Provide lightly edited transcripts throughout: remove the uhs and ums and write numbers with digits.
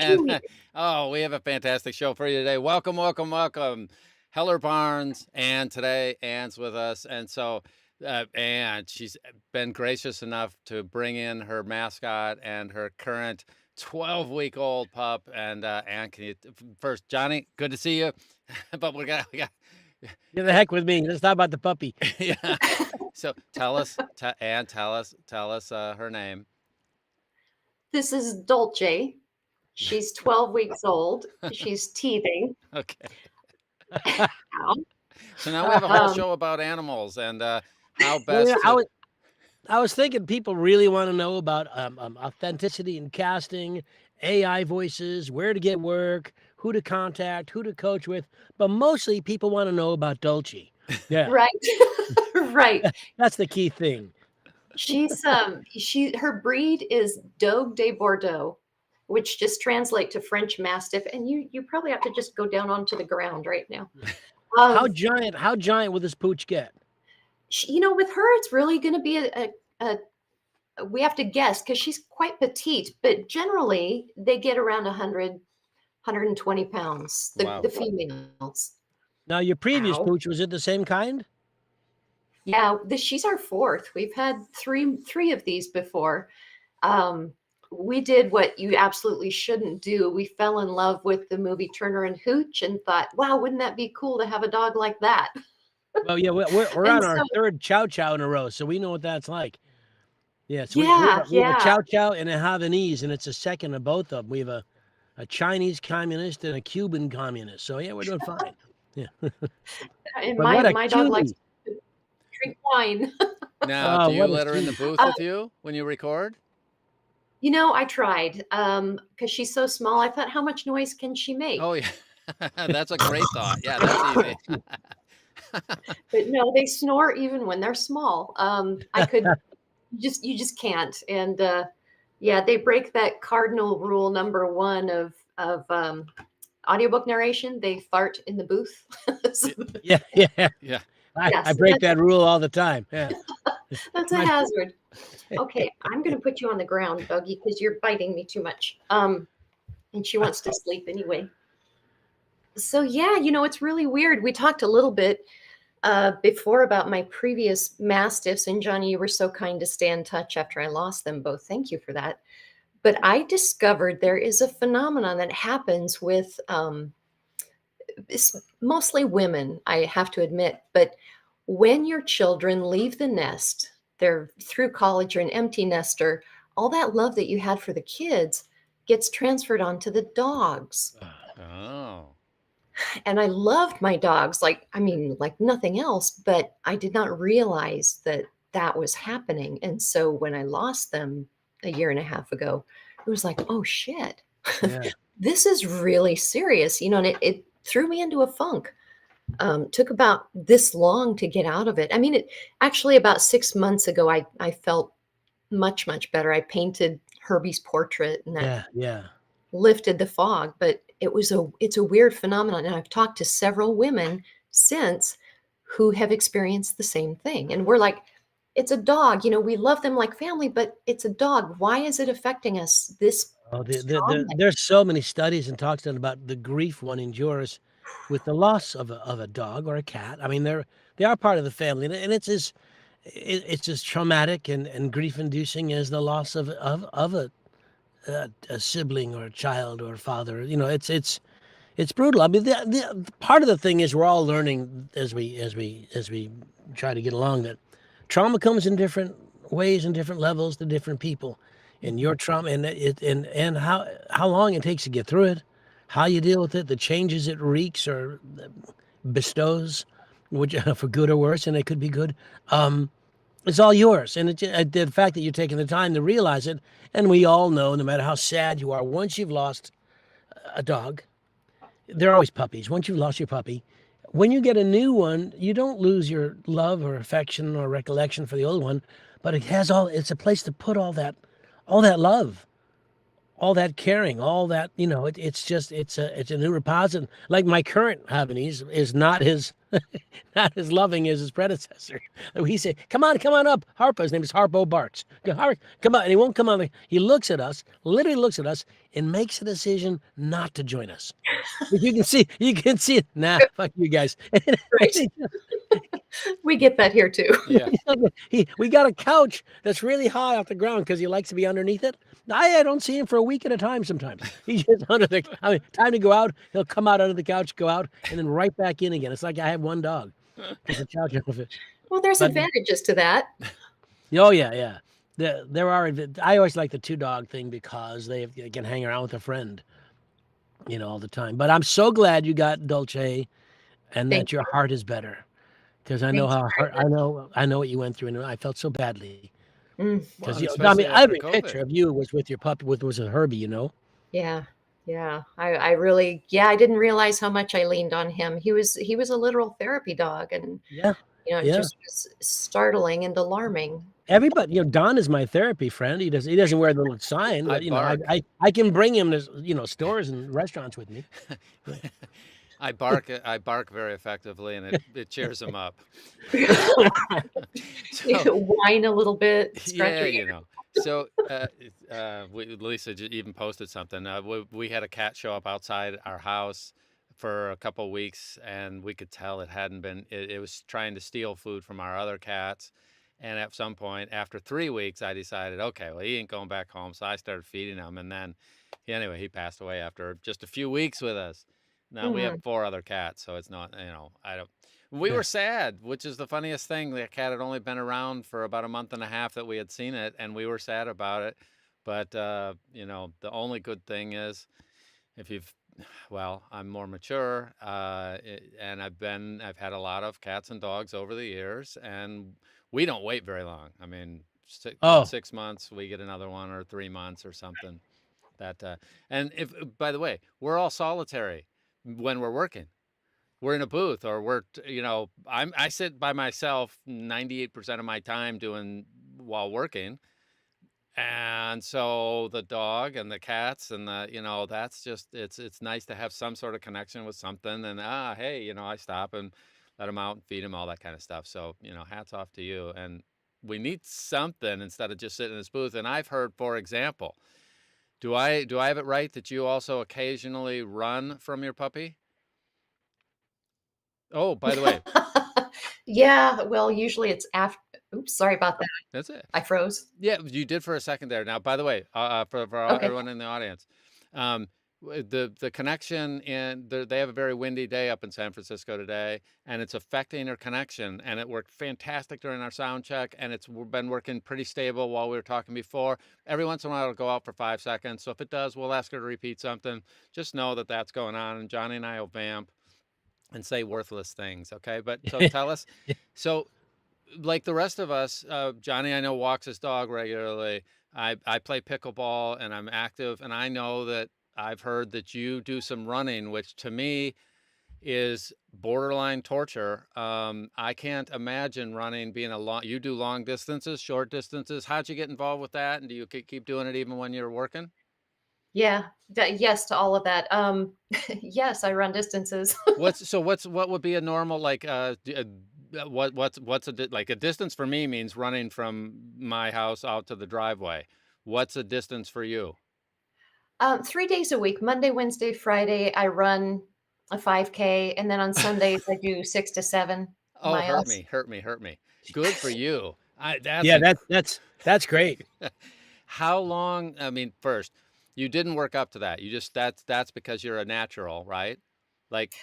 And weird. oh, we have a fantastic show for you today. Welcome, welcome, welcome, Heller Barnes. And today, Anne's with us, and so and she's been gracious enough to bring in her mascot and her current 12-week-old pup. And Anne, can you first, Johnny? Good to see you. But we got Get the heck with me. Let's talk about the puppy. yeah. So tell us, Anne, tell us her name. This is Dolce. She's 12 weeks old. She's teething. Okay. Ow. So now we have a whole show about animals and how Well, best you know, to. I was thinking people really want to know about authenticity in casting, AI voices, where to get work, who to contact, who to coach with, but mostly people want to know about Dolce. Yeah, Right. Right. that's the key thing. She's her breed is Dogue de Bordeaux, which just translate to French Mastiff. And you probably have to just go down onto the ground right now. How giant will this pooch get? With her, it's really going to be a we have to guess because she's quite petite, but generally they get around 100, 120 pounds, Wow. the females. Now, your previous Ow. pooch, was it the same kind? Yeah, she's our fourth. We've had three of these before. We did what you absolutely shouldn't do. We fell in love with the movie Turner and Hooch and thought, wow, wouldn't that be cool to have a dog like that? Well, yeah, we're on our third Chow Chow in a row, so we know what that's like. Yes, we have a Chow Chow and a Havanese, and it's a second of both of them. We have a Chinese communist and a Cuban communist. So yeah, we're doing fine. Yeah. And But my dog likes to drink wine. Now, do you let her in the booth with you when you record? I tried because she's so small. I thought, how much noise can she make? Oh yeah, that's a great thought. Yeah, that's easy. But no, they snore even when they're small. I could you just can't. And yeah, they break that cardinal rule number 1 of audiobook narration. They fart in the booth. Yeah. Yeah. I break that rule all the time. Yeah. That's a hazard. Okay, I'm going to put you on the ground, Buggy, because you're biting me too much. And she wants to sleep anyway. So yeah, it's really weird. We talked a little bit before about my previous Mastiffs, and Johnny, you were so kind to stay in touch after I lost them both. Thank you for that. But I discovered there is a phenomenon that happens with it's mostly women, I have to admit, but when your children leave the nest, they're through college or an empty nester, all that love that you had for the kids gets transferred onto the dogs. Oh. And I loved my dogs like nothing else, but I did not realize that was happening. And so when I lost them a year and a half ago, it was like, oh shit, Yeah. this is really serious, and it threw me into a funk. Took about this long to get out of it. I mean, it actually about 6 months ago, I felt much, much better. I painted Herbie's portrait and that lifted the fog, but it's a weird phenomenon. And I've talked to several women since who have experienced the same thing. And we're like, it's a dog, we love them like family, but it's a dog. Why is it affecting us this strongly? There's so many studies and talks done about the grief one endures with the loss of a dog or a cat. I mean, they are part of the family, and it's as traumatic and grief-inducing as the loss of a sibling or a child or a father. It's brutal. I mean, the part of the thing is we're all learning as we try to get along that trauma comes in different ways and different levels to different people, and your trauma and how long it takes to get through it, how you deal with it, the changes it wreaks or bestows, which for good or worse, and it could be good. It's all yours, and the fact that you're taking the time to realize it, and we all know, no matter how sad you are, once you've lost a dog, they're always puppies. Once you've lost your puppy, when you get a new one, you don't lose your love or affection or recollection for the old one, but it's a place to put all that love. all that caring, all that, it's a new repository. Like my current Havanese is not his not as loving as his predecessor. He said, come on up. Harpo, his name is Harpo Barks. Come on. And he won't come on. He looks at us, literally looks at us, and makes a decision not to join us. But you can see it. Nah, fuck you guys. Right. We get that here too. Yeah. We got a couch that's really high off the ground because he likes to be underneath it. I don't see him for a week at a time sometimes. He's just under the, time to go out, he'll come out under the couch, go out, and then right back in again. It's like I have one dog. There's a couch off it. Well, there's advantages to that. Oh, yeah. There are. I always like the 2-dog thing because they can hang around with a friend, all the time. But I'm so glad you got Dolce and that your heart is better. Because I know I know what you went through, and I felt so badly. Because I have a picture of you was with your puppy, was a Herbie, Yeah. I really, I didn't realize how much I leaned on him. He was a literal therapy dog, and it just was startling and alarming. Everybody, Don is my therapy friend. He doesn't wear the little sign. I can bring him to stores and restaurants with me. I bark very effectively, and it cheers him up. Whine a little bit. Yeah, So Lisa even posted something. We had a cat show up outside our house for a couple of weeks, and we could tell it hadn't been. It was trying to steal food from our other cats. And at some point, after 3 weeks, I decided, okay, well, he ain't going back home. So I started feeding him, and then he passed away after just a few weeks with us. Now we have 4 other cats, so it's not, we were sad, which is the funniest thing. The cat had only been around for about a month and a half that we had seen it, and we were sad about it. But, the only good thing is I'm more mature, and I've had a lot of cats and dogs over the years, and we don't wait very long. I mean, 6 months, we get another one, or 3 months or something. And by the way, we're all solitary when we're working. We're in a booth, or I sit by myself 98% of my time while working. And so the dog and the cats and that's just, it's nice to have some sort of connection with something. And, hey, I stop and let them out and feed them, all that kind of stuff. So, hats off to you. And we need something instead of just sitting in this booth. And I've heard, for example, do I have it right that you also occasionally run from your puppy? Oh, by the way. Yeah, well, usually it's after. Oops, sorry about that. That's it. I froze. Yeah, you did for a second there. Now, by the way, for everyone in the audience, the connection they have a very windy day up in San Francisco today, and it's affecting her connection. And it worked fantastic during our sound check, and it's been working pretty stable while we were talking before. Every once in a while, it'll go out for 5 seconds. So if it does, we'll ask her to repeat something. Just know that that's going on, and Johnny and I will vamp and say worthless things. Okay, but so tell us. So, like the rest of us, Johnny, I know, walks his dog regularly. I play pickleball, and I'm active, and I know that I've heard that you do some running, which to me is borderline torture. I can't imagine running being you do long distances, short distances. How'd you get involved with that? And do you keep doing it even when you're working? Yeah. Yes to all of that. Yes, I run distances. What would be a normal, like, what's like a distance for me means running from my house out to the driveway. What's a distance for you? 3 days a week, Monday, Wednesday, Friday, I run a 5K, and then on Sundays I do 6 to 7 miles. Hurt me. Good for you. That's great. How long? I mean, first, you didn't work up to that. You just that's because you're a natural, right? Like,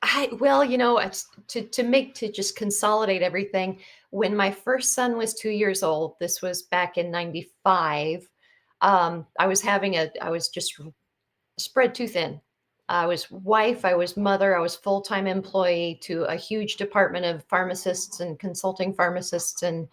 to just consolidate everything. When my first son was 2 years old, this was back in '95. I was just spread too thin. I was wife, I was mother, I was full-time employee to a huge department of pharmacists and consulting pharmacists. And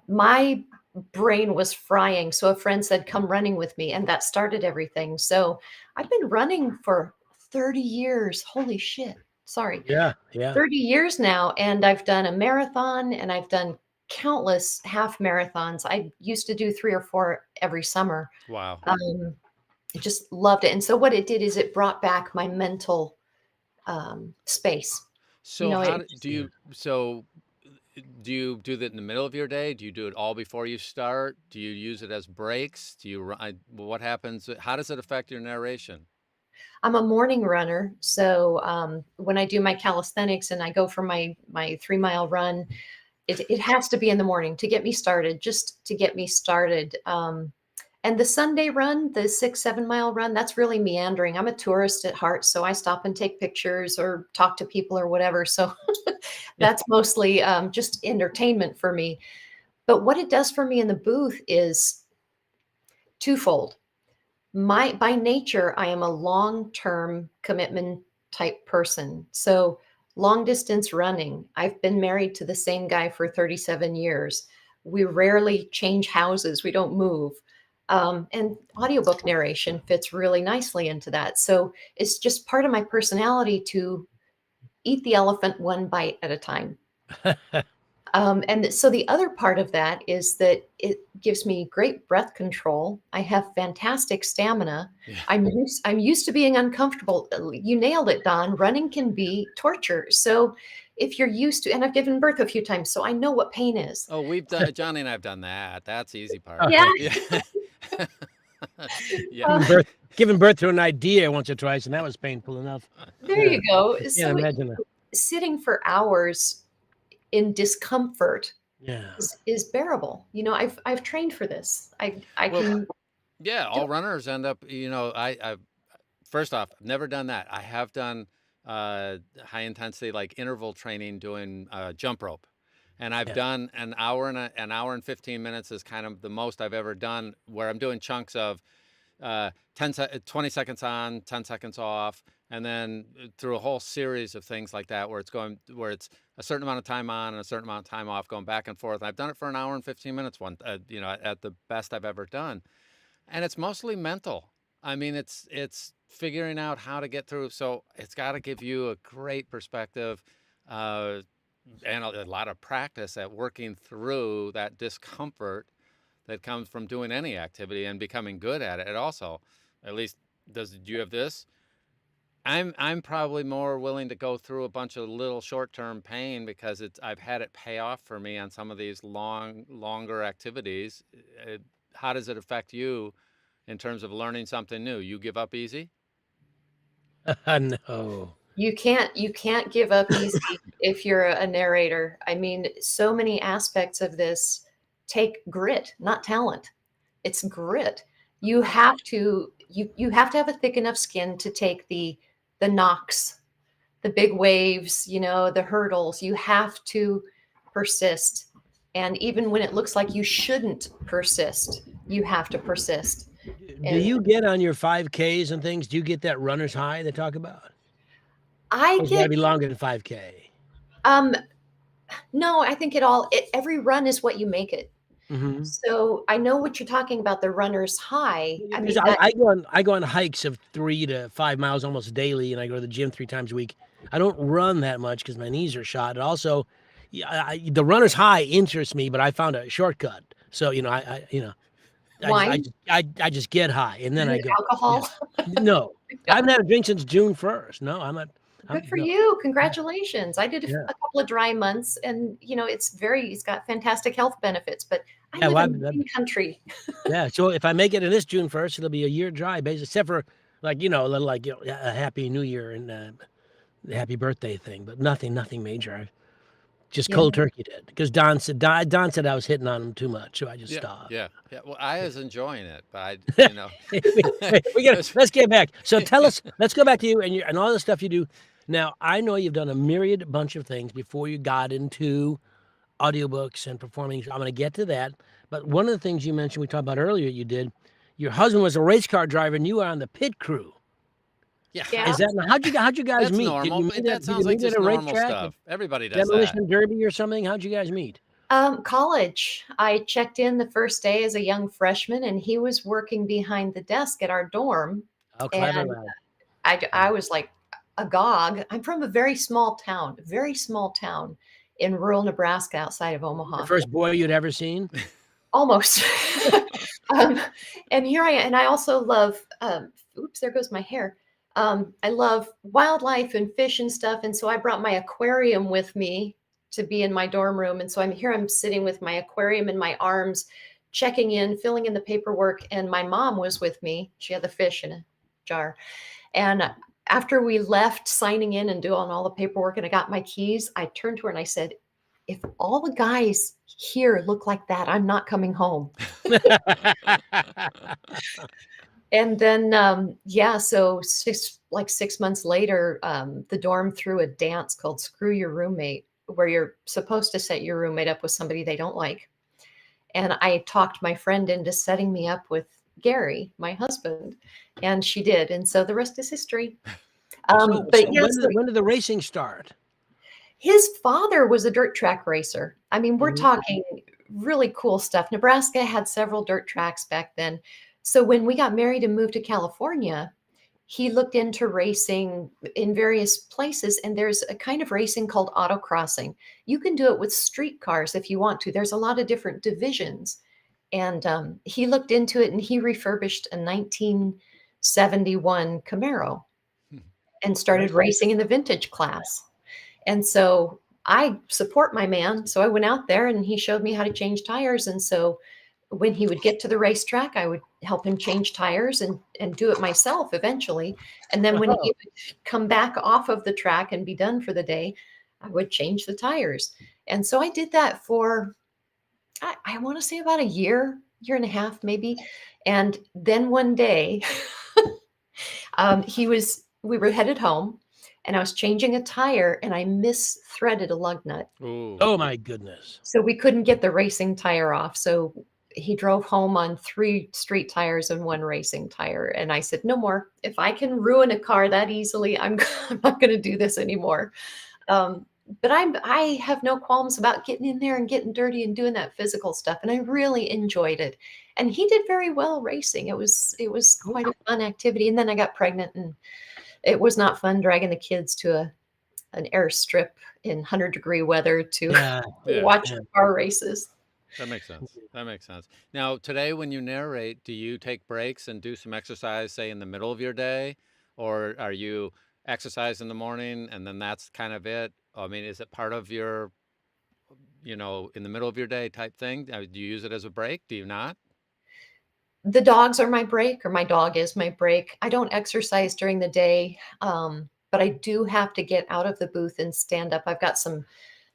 my brain was frying. So a friend said, come running with me. And that started everything. So I've been running for 30 years. Holy shit. Sorry. Yeah. 30 years now. And I've done a marathon, and I've done countless half marathons. I used to do 3 or 4 every summer. Wow. I just loved it. And so what it did is it brought back my mental space. You So know, how it do you, so do you do that in the middle of your day? Do you do it all before you start? Do you use it as breaks? Do you, what happens? How does it affect your narration? I'm a morning runner. So when I do my calisthenics and I go for my 3-mile run, it has to be in the morning to get me started, just to get me started. And the Sunday run, the 6-7 mile run, that's really meandering. I'm a tourist at heart, so I stop and take pictures or talk to people or whatever. So that's mostly just entertainment for me. But what it does for me in the booth is twofold. By nature, I am a long-term commitment type person. So long distance running, I've been married to the same guy for 37 years. We rarely change houses. We don't move. And audiobook narration fits really nicely into that. So it's just part of my personality to eat the elephant one bite at a time. And so the other part of that is that it gives me great breath control. I have fantastic stamina. Yeah. I'm used to being uncomfortable. You nailed it, Don. Running can be torture. So if you're used to, and I've given birth a few times, so I know what pain is. Oh, we've done, Johnny and I have done that. That's the easy part. Yeah. Yeah. Yeah. Giving birth to an idea once or twice, and that was painful enough. There you go. Can't So imagine that. sitting for hours in discomfort Yeah. is bearable. You know, I've trained for this. I Well, can. yeah, all runners end up, I first off, I've never done that. I have done high intensity, like interval training, doing jump rope. And I've Yeah. done an hour and 15 minutes is kind of the most I've ever done, where I'm doing chunks of 20 seconds on, 10 seconds off, and then through a whole series of things like that, where it's a certain amount of time on and a certain amount of time off, going back and forth. And I've done it for an hour and 15 minutes at the best I've ever done. And it's mostly mental. I mean, it's figuring out how to get through. So it's got to give you a great perspective, and a lot of practice at working through that discomfort that comes from doing any activity and becoming good at it. It also, at least, do you have this? I'm probably more willing to go through a bunch of little short-term pain, because I've had it pay off for me on some of these longer activities. How does it affect you in terms of learning something new? You give up easy? No. You can't give up easy if you're a narrator. I mean, so many aspects of this take grit, not talent. It's grit. You have to have a thick enough skin to take the knocks, the big waves, the hurdles. You have to persist. And even when it looks like you shouldn't persist, you have to persist. Do you get on your 5Ks and things? Do you get that runner's high they talk about? I It's got get to be longer than 5K. No, I think every run is what you make it. Mm-hmm. So I know what you're talking about, the runner's high. I mean, I go on hikes of 3 to 5 miles almost daily, and I go to the gym 3 times a week. I don't run that much because my knees are shot. And also, the runner's high interests me, but I found a shortcut. So wine, I just get high, and then I go. alcohol. Yeah. No, I haven't had a drink since June 1st. No, I'm not. Good for you. Congratulations. I did Yeah. a couple of dry months, and it's got fantastic health benefits, but I Yeah, live in the country. Yeah, so if I make it in this June 1st, it'll be a year dry, basically, except for a Happy New Year and the Happy Birthday thing, but nothing major. I just Yeah. cold turkey did, because Don said I was hitting on him too much, so I just stopped. Yeah. Well, I was enjoying it, but Let's get back. So let's go back to you and all the stuff you do. Now, I know you've done a myriad bunch of things before you got into audiobooks and performing. I'm going to get to that. But one of the things you mentioned, we talked about earlier, your husband was a race car driver and you were on the pit crew. Yeah. Is that, how'd you guys That's meet? normal. That sounds like just normal stuff. Everybody does Demolition that. Derby or something? How'd you guys meet? College. I checked in the first day as a young freshman, and he was working behind the desk at our dorm. Oh, clever And lad. I was like agog. I'm from a very small town, in rural Nebraska outside of Omaha. The first boy you'd ever seen? Almost. And here I am. And I also love, oops, there goes my hair. I love wildlife and fish and stuff. And so I brought my aquarium with me to be in my dorm room. And so I'm sitting with my aquarium in my arms, checking in, filling in the paperwork. And my mom was with me. She had the fish in a jar. And after we left signing in and doing all the paperwork and I got my keys, I turned to her and I said, if all the guys here look like that, I'm not coming home. And then, so 6 months later, the dorm threw a dance called Screw Your Roommate, where you're supposed to set your roommate up with somebody they don't like. And I talked my friend into setting me up with Gary, my husband, and she did. And so the rest is history. When did the racing start? His father was a dirt track racer. I mean, we're talking really cool stuff. Nebraska had several dirt tracks back then. So when we got married and moved to California, he looked into racing in various places. And there's a kind of racing called autocrossing. You can do it with street cars if you want to. There's a lot of different divisions. And he looked into it and he refurbished a 1971 Camaro and started racing in the vintage class. And so I support my man. So I went out there and he showed me how to change tires. And so when he would get to the racetrack, I would help him change tires and do it myself eventually. And then when he would come back off of the track and be done for the day, I would change the tires. And so I did that for, I want to say about a year and a half, maybe. And then one day we were headed home and I was changing a tire and I misthreaded a lug nut. Ooh. Oh my goodness. So we couldn't get the racing tire off. So he drove home on 3 street tires and 1 racing tire. And I said, no more. If I can ruin a car that easily, I'm not going to do this anymore. But I have no qualms about getting in there and getting dirty and doing that physical stuff. And I really enjoyed it. And he did very well racing. It was quite a fun activity. And then I got pregnant and it was not fun dragging the kids to an airstrip in 100-degree weather to watch car races. That makes sense. That makes sense. Now, today when you narrate, do you take breaks and do some exercise, say, in the middle of your day? Or are you exercise in the morning and then that's kind of it? I mean, is it part of your, in the middle of your day type thing? Do you use it as a break? Do you not? The dogs are my break, or my dog is my break. I don't exercise during the day, but I do have to get out of the booth and stand up. I've got some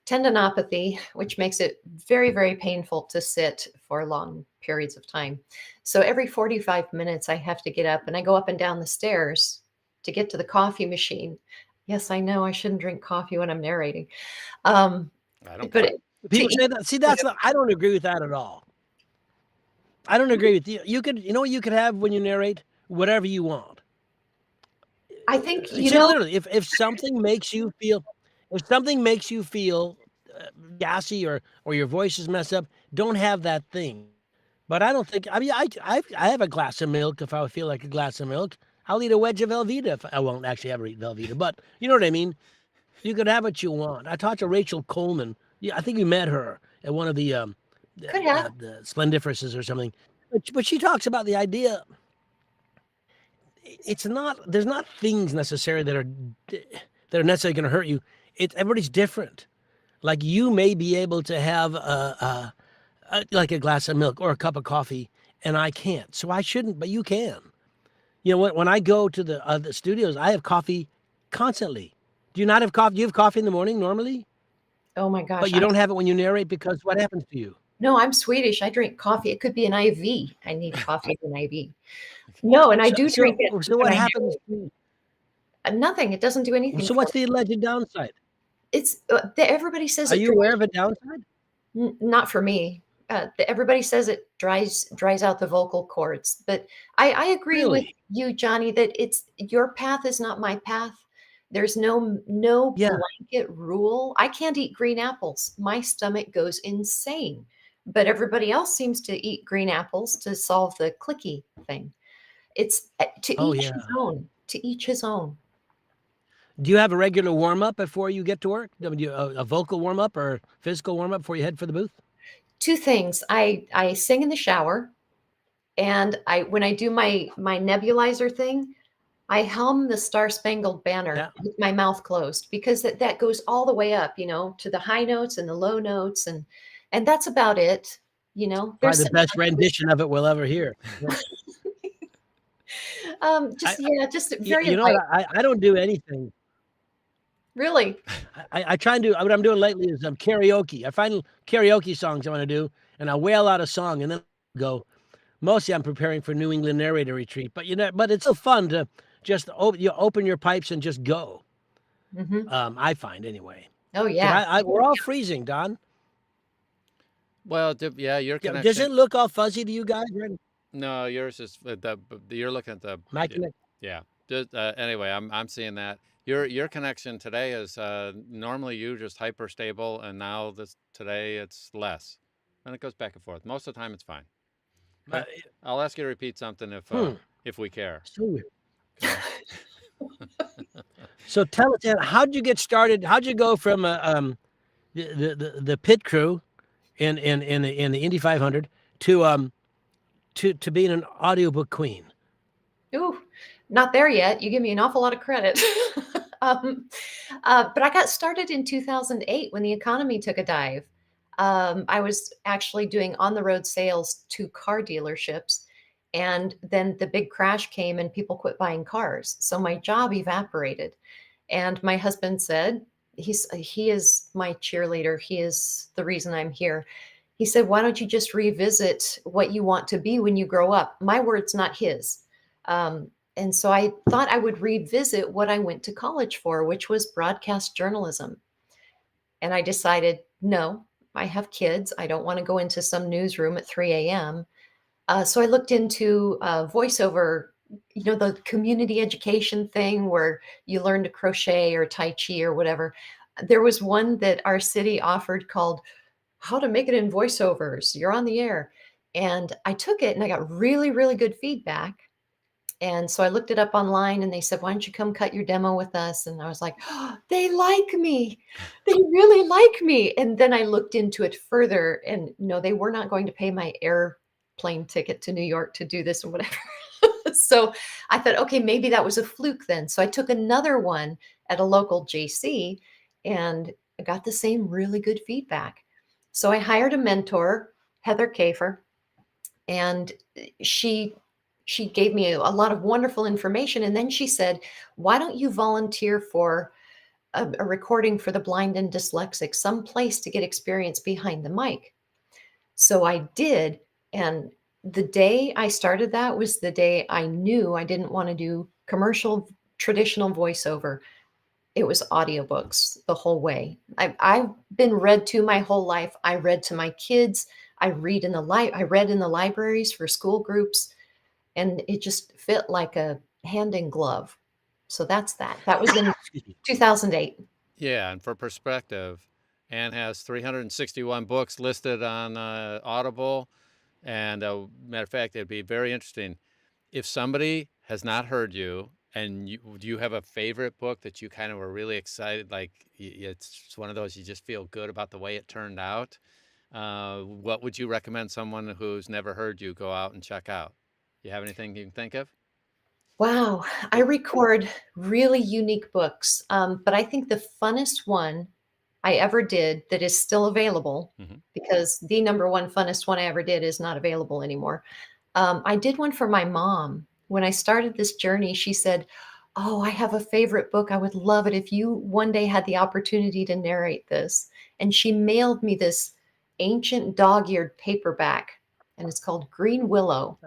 tendinopathy, which makes it very, very painful to sit for long periods of time. So every 45 minutes, I have to get up and I go up and down the stairs to get to the coffee machine. Yes, I know I shouldn't drink coffee when I'm narrating. I don't. But people say that. See, I don't agree with that at all. I don't agree with you. You could have when you narrate whatever you want. I think literally, if something makes you feel, gassy or your voice is messed up, don't have that thing. But I don't think. I mean, I have a glass of milk if I feel like a glass of milk. I'll eat a wedge of Velveeta if I won't actually ever eat Velveeta. But you know what I mean. You could have what you want. I talked to Rachel Coleman. Yeah, I think you met her at one of the the Splendiferouses or something. But she talks about the idea. There's not things necessarily that are necessarily going to hurt you. Everybody's different. Like you may be able to have like a glass of milk or a cup of coffee, and I can't. So I shouldn't, but you can. You know what? When I go to the studios, I have coffee constantly. Do you not have coffee? Do you have coffee in the morning normally? Oh my gosh! But you don't have it when you narrate because what happens to you? No, I'm Swedish. I drink coffee. It could be an IV. I need coffee in an IV. No, and I do drink it. So what happens? Nothing. It doesn't do anything. So what's the alleged downside? It's everybody says. Are you aware of a downside? Not for me. Everybody says it dries out the vocal cords, but I agree with you, Johnny, that it's your path is not my path. There's no blanket rule. I can't eat green apples. My stomach goes insane. But everybody else seems to eat green apples to solve the clicky thing. It's to each his own. To each his own. Do you have a regular warm up before you get to work? A vocal warm up or physical warm up before you head for the booth? Two things. I sing in the shower, and when I do my nebulizer thing, I hum the Star Spangled Banner Yeah. with my mouth closed, because that goes all the way up, to the high notes and the low notes, and that's about it. Probably the best rendition of it we'll ever hear. Just very What? I don't do anything. Really? I try and do what I'm doing lately is karaoke. I find karaoke songs I want to do, and I wail out a song, and then go. Mostly, I'm preparing for New England narrator retreat, but but it's so fun to just open your pipes and just go. I find anyway. Oh yeah. We're all freezing, Don. Well, yeah, your Yeah, connection. does it look all fuzzy to you guys? No, yours is you're looking at the My connection. Yeah. Just, anyway, I'm seeing that your connection today is normally you just hyper stable, and now today it's less, and it goes back and forth. Most of the time it's fine. Okay? I'll ask you to repeat something if we care. So weird. Okay. So tell us, how'd you get started? How'd you go from the pit crew in the Indy 500 to being an audiobook queen? Ooh, not there yet. You give me an awful lot of credit. But I got started in 2008 when the economy took a dive. I was actually doing on-the-road sales to car dealerships, and then the big crash came and people quit buying cars. So my job evaporated. And my husband said, he is my cheerleader. He is the reason I'm here. He said, why don't you just revisit what you want to be when you grow up? My words, not his. And so I thought I would revisit what I went to college for, which was broadcast journalism. And I decided, no, I have kids. I don't want to go into some newsroom at 3 a.m. So I looked into voiceover, the community education thing where you learn to crochet or Tai Chi or whatever. There was one that our city offered called How to Make It in Voiceovers. You're on the air. And I took it and I got really, really good feedback. And so I looked it up online, and they said, why don't you come cut your demo with us? And I was like, oh, they like me. They really like me. And then I looked into it further, and no, they were not going to pay my airplane ticket to New York to do this or whatever. So I thought, okay, maybe that was a fluke then. So I took another one at a local JC, and I got the same really good feedback. So I hired a mentor, Heather Kafer, and she gave me a lot of wonderful information. And then she said, why don't you volunteer for a recording for the blind and dyslexic, some place to get experience behind the mic? So I did. And the day I started that was the day I knew I didn't want to do commercial, traditional voiceover. It was audiobooks the whole way. I've been read to my whole life. I read to my kids. I read in the libraries for school groups. And it just fit like a hand in glove. So that's that. That was in 2008. Yeah, and for perspective, Anne has 361 books listed on Audible. And matter of fact, it'd be very interesting if somebody has not heard you, and do you have a favorite book that you kind of were really excited, like it's one of those you just feel good about the way it turned out? What would you recommend someone who's never heard you go out and check out? You have anything you can think of? Wow. I record really unique books. But I think the funnest one I ever did that is still available, because the number one funnest one I ever did is not available anymore. I did one for my mom. When I started this journey, she said, oh, I have a favorite book. I would love it if you one day had the opportunity to narrate this. And she mailed me this ancient dog-eared paperback, and it's called Green Willow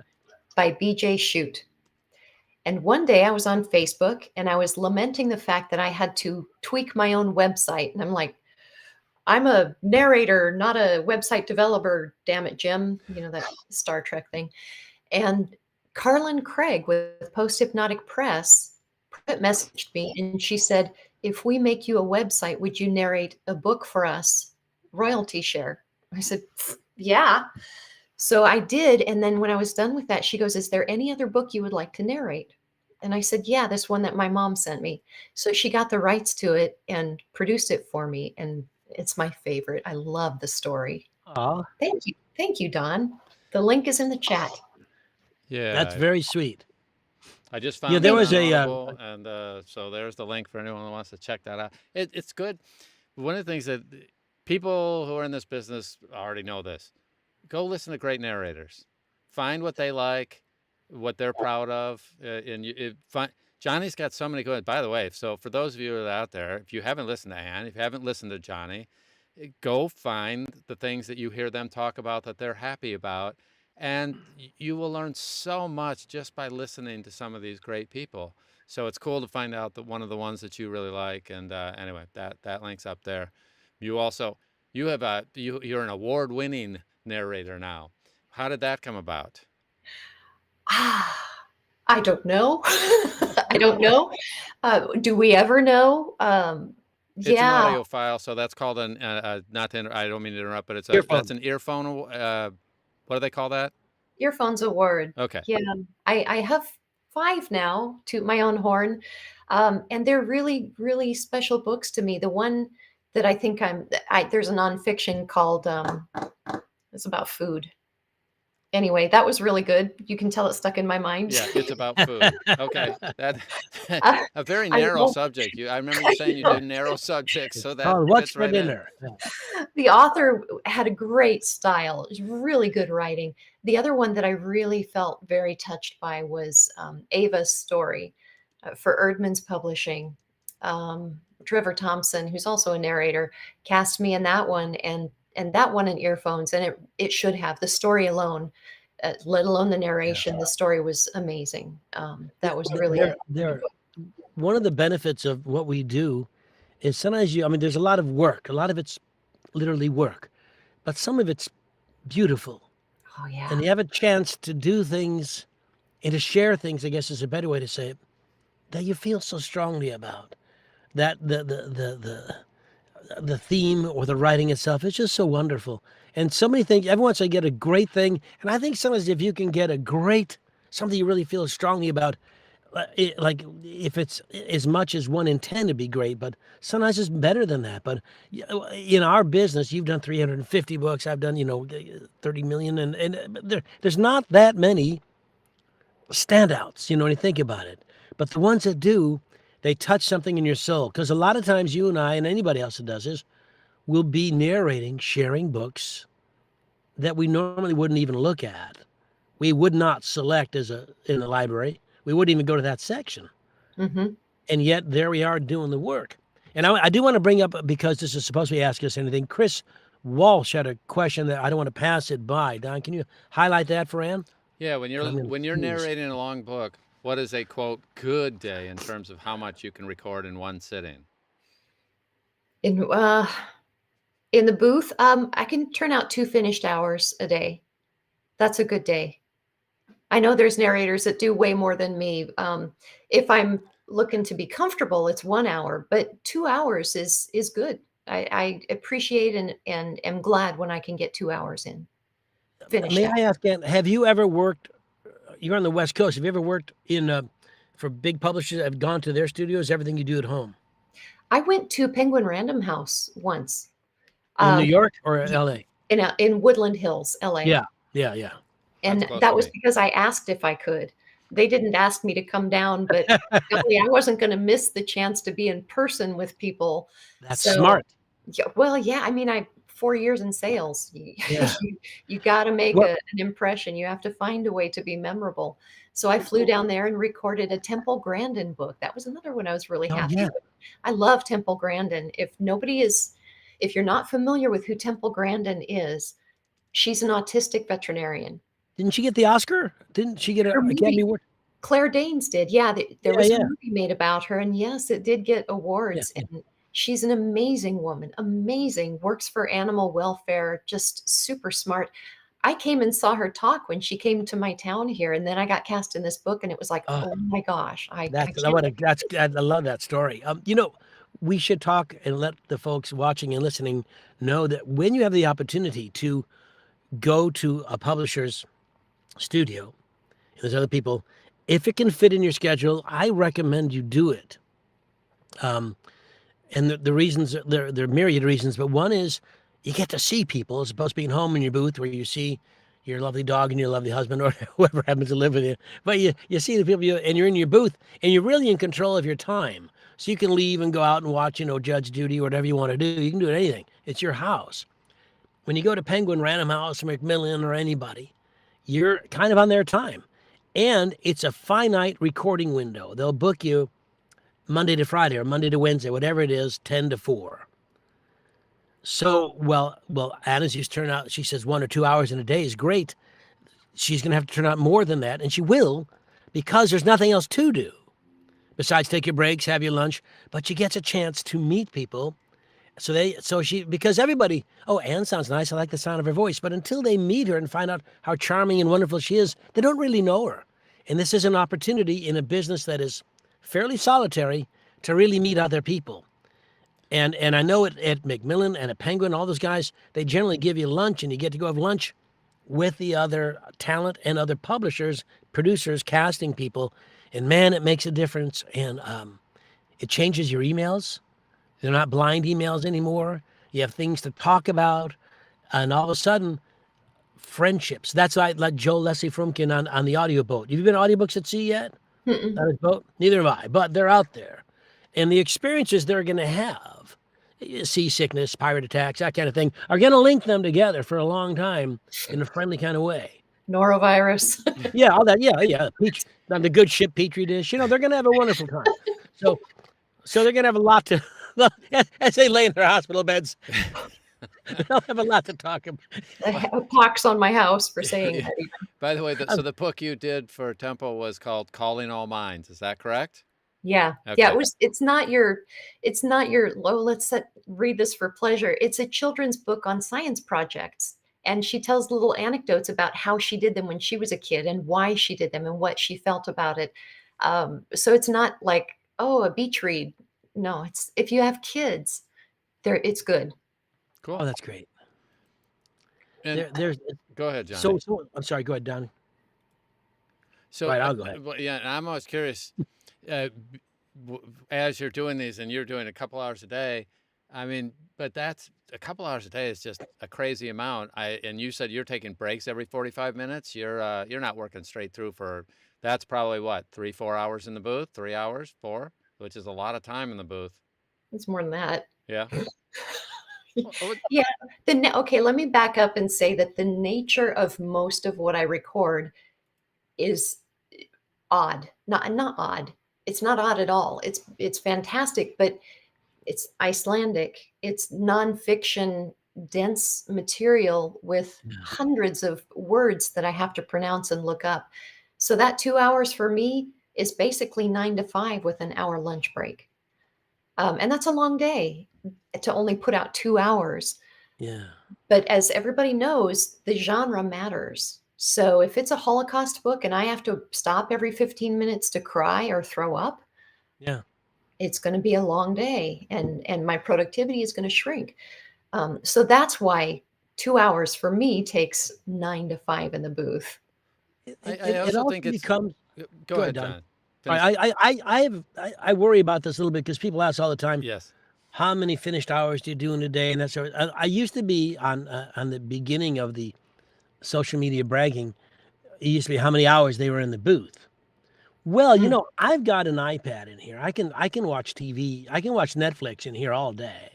by B.J. Shute. And one day I was on Facebook and I was lamenting the fact that I had to tweak my own website. And I'm like, I'm a narrator, not a website developer. Damn it, Jim. That Star Trek thing. And Carlin Craig with Post Hypnotic Press messaged me, and she said, if we make you a website, would you narrate a book for us? Royalty share. I said, yeah. So I did. And then when I was done with that, she goes, is there any other book you would like to narrate? And I said, yeah, this one that my mom sent me. So she got the rights to it and produced it for me. And it's my favorite. I love the story. Aw, Thank you. Thank you, Don. The link is in the chat. that's Yeah, very sweet. I just Yeah, found there it was on a Audible, and so there's the link for anyone who wants to check that out. It's good. One of the things that people who are in this business already know this. Go listen to great narrators. Find what they like, what they're proud of, and Johnny's got so many good. By the way, so for those of you that are out there, if you haven't listened to Ann, if you haven't listened to Johnny, go find the things that you hear them talk about that they're happy about, and you will learn so much just by listening to some of these great people. So it's cool to find out that one of the ones that you really like. And anyway, that link's up there. You also you're an award-winning narrator now. How did that come about? I don't know. I don't know. Do we ever know? It's an Yeah, audio file, so that's called not to I don't mean to interrupt, but that's earphone. an earphone. What do they call that? Earphones Award. Okay. Yeah, I have 5 now, to my own horn, and they're really, really special books to me. The one that I think there's a nonfiction called, it's about food. Anyway, that was really good. You can tell it stuck in my mind. Yeah, it's about food. Okay, that Uh, a very I narrow love subject. I remember you saying you know. do narrow subjects, so that Oh, what's fits for right in. dinner? Yeah. The author had a great style. It was really good writing. The other one that I really felt very touched by was Ava's story for Erdman's Publishing. Trevor Thompson, who's also a narrator, cast me in that one, and that one in earphones, and it should have the story alone, let alone the narration. The story was amazing. That was really They're one of the benefits of what we do is sometimes I mean, there's a lot of work. A lot of it's literally work, but some of it's beautiful. oh yeah. And you have a chance to do things and to share things, I guess is a better way to say it, that you feel so strongly about. That the theme or the writing itself is just so wonderful. And so many things, everyone wants to get a great thing. And I think sometimes if you can get something you really feel strongly about, like if it's as much as 1 in 10 to be great, but sometimes it's better than that. But in our business, you've done 350 books. I've done, 30 million. And there's not that many standouts, when you think about it. But the ones that do, they touch something in your soul. Because a lot of times you and I and anybody else that does this will be narrating, sharing books that we normally wouldn't even look at. We would not select in the library. We wouldn't even go to that section. Mm-hmm. And yet there we are doing the work. And I do want to bring up, because this is supposed to be Ask Us Anything, Chris Walsh had a question that I don't want to pass it by. Don, can you highlight that for Ann? Yeah, when you're narrating a long book, what is a quote good day in terms of how much you can record in one sitting? In the booth, I can turn out 2 finished hours a day. That's a good day. I know there's narrators that do way more than me. If I'm looking to be comfortable, it's 1 hour, but 2 hours is good. I appreciate and am glad when I can get 2 hours in. Finished. May I ask, Ann, have you ever worked, you're on the West Coast, have you ever worked for big publishers that have gone to their studios, everything you do at home? I went to Penguin Random House once. In New York or yeah, LA? In Woodland Hills, LA. Yeah. And that was because I asked if I could. They didn't ask me to come down, but really, I wasn't going to miss the chance to be in person with people. That's smart. Yeah, well, yeah. I mean, 4 years in sales. Yeah. You got to make an impression. You have to find a way to be memorable. So I flew down there and recorded a Temple Grandin book. That was another one I was really happy with. I love Temple Grandin. If you're not familiar with who Temple Grandin is, she's an autistic veterinarian. Didn't she get the Oscar? Didn't she get an Academy Award? Claire Danes did. Yeah, there was a movie made about her, and yes, it did get awards. Yeah. And she's an amazing woman, amazing, works for animal welfare, just super smart. I came and saw her talk when she came to my town here, and then I got cast in this book, and it was like, oh my gosh. I love that story. We should talk and let the folks watching and listening know that when you have the opportunity to go to a publisher's studio, and there's other people, if it can fit in your schedule, I recommend you do it. And the reasons, there are myriad reasons, but one is you get to see people as opposed to being home in your booth where you see your lovely dog and your lovely husband or whoever happens to live with you. But you see the people, and you're in your booth, and you're really in control of your time. So you can leave and go out and watch, Judge Judy or whatever you want to do. You can do anything. It's your house. When you go to Penguin, Random House, or Macmillan, or anybody, you're kind of on their time. And it's a finite recording window. They'll book you Monday to Friday or Monday to Wednesday, whatever it is, 10 to 4. So, well, Anna's used to turn out, she says 1 or 2 hours in a day is great. She's going to have to turn out more than that, and she will, because there's nothing else to do besides take your breaks, have your lunch, but she gets a chance to meet people. Because everybody, oh, Anne sounds nice, I like the sound of her voice, but until they meet her and find out how charming and wonderful she is, they don't really know her. And this is an opportunity in a business that is fairly solitary to really meet other people. And I know at Macmillan and at Penguin, all those guys, they generally give you lunch, and you get to go have lunch with the other talent and other publishers, producers, casting people. And man, it makes a difference. And it changes your emails. They're not blind emails anymore. You have things to talk about. And all of a sudden, friendships. That's like Joe Leslie Frumkin on the audiobook. Have you been to Audiobooks at Sea yet? Mm-mm. On his boat? Neither have I, but they're out there. And the experiences they're going to have, seasickness, pirate attacks, that kind of thing, are going to link them together for a long time in a friendly kind of way. Norovirus. Yeah, all that. Yeah. The good ship Petri dish. They're going to have a wonderful time. So they're going to have a lot to, as they lay in their hospital beds, they'll have a lot to talk about. I have a pox on my house for saying that. Even. By the way, so the book you did for Temple was called Calling All Minds. Is that correct? Yeah. Okay. Yeah. It's not your, let's read this for pleasure. It's a children's book on science projects. And she tells little anecdotes about how she did them when she was a kid and why she did them and what she felt about it. So it's not like, a beach read. No, it's, if you have kids, it's good. Cool. Oh, that's great. And go ahead, John. So I'm sorry. Go ahead, Donnie. So right, I'll go ahead. Yeah, I'm always curious. As you're doing these, and you're doing a couple hours a day, I mean, but that's a couple hours a day is just a crazy amount. And you said you're taking breaks every 45 minutes. You're not working straight through that's probably what, 3-4 hours in the booth, 3 hours, 4, which is a lot of time in the booth. It's more than that. Yeah. Yeah. Okay, let me back up and say that the nature of most of what I record is odd. Not odd. It's not odd at all. It's fantastic, but it's Icelandic. It's nonfiction, dense material with hundreds of words that I have to pronounce and look up. So that 2 hours for me is basically 9 to 5 with an hour lunch break. And that's a long day to only put out 2 hours. Yeah. But as everybody knows, the genre matters. So if it's a Holocaust book and I have to stop every 15 minutes to cry or throw up, it's going to be a long day, and my productivity is going to shrink. So that's why 2 hours for me takes 9 to 5 in the booth. I also think it becomes. Go ahead, John. I worry about this a little bit because people ask all the time. Yes. How many finished hours do you do in a day? And that's I used to be on the beginning of the social media bragging. It used to be how many hours they were in the booth. Well, I've got an iPad in here. I can watch TV. I can watch Netflix in here all day.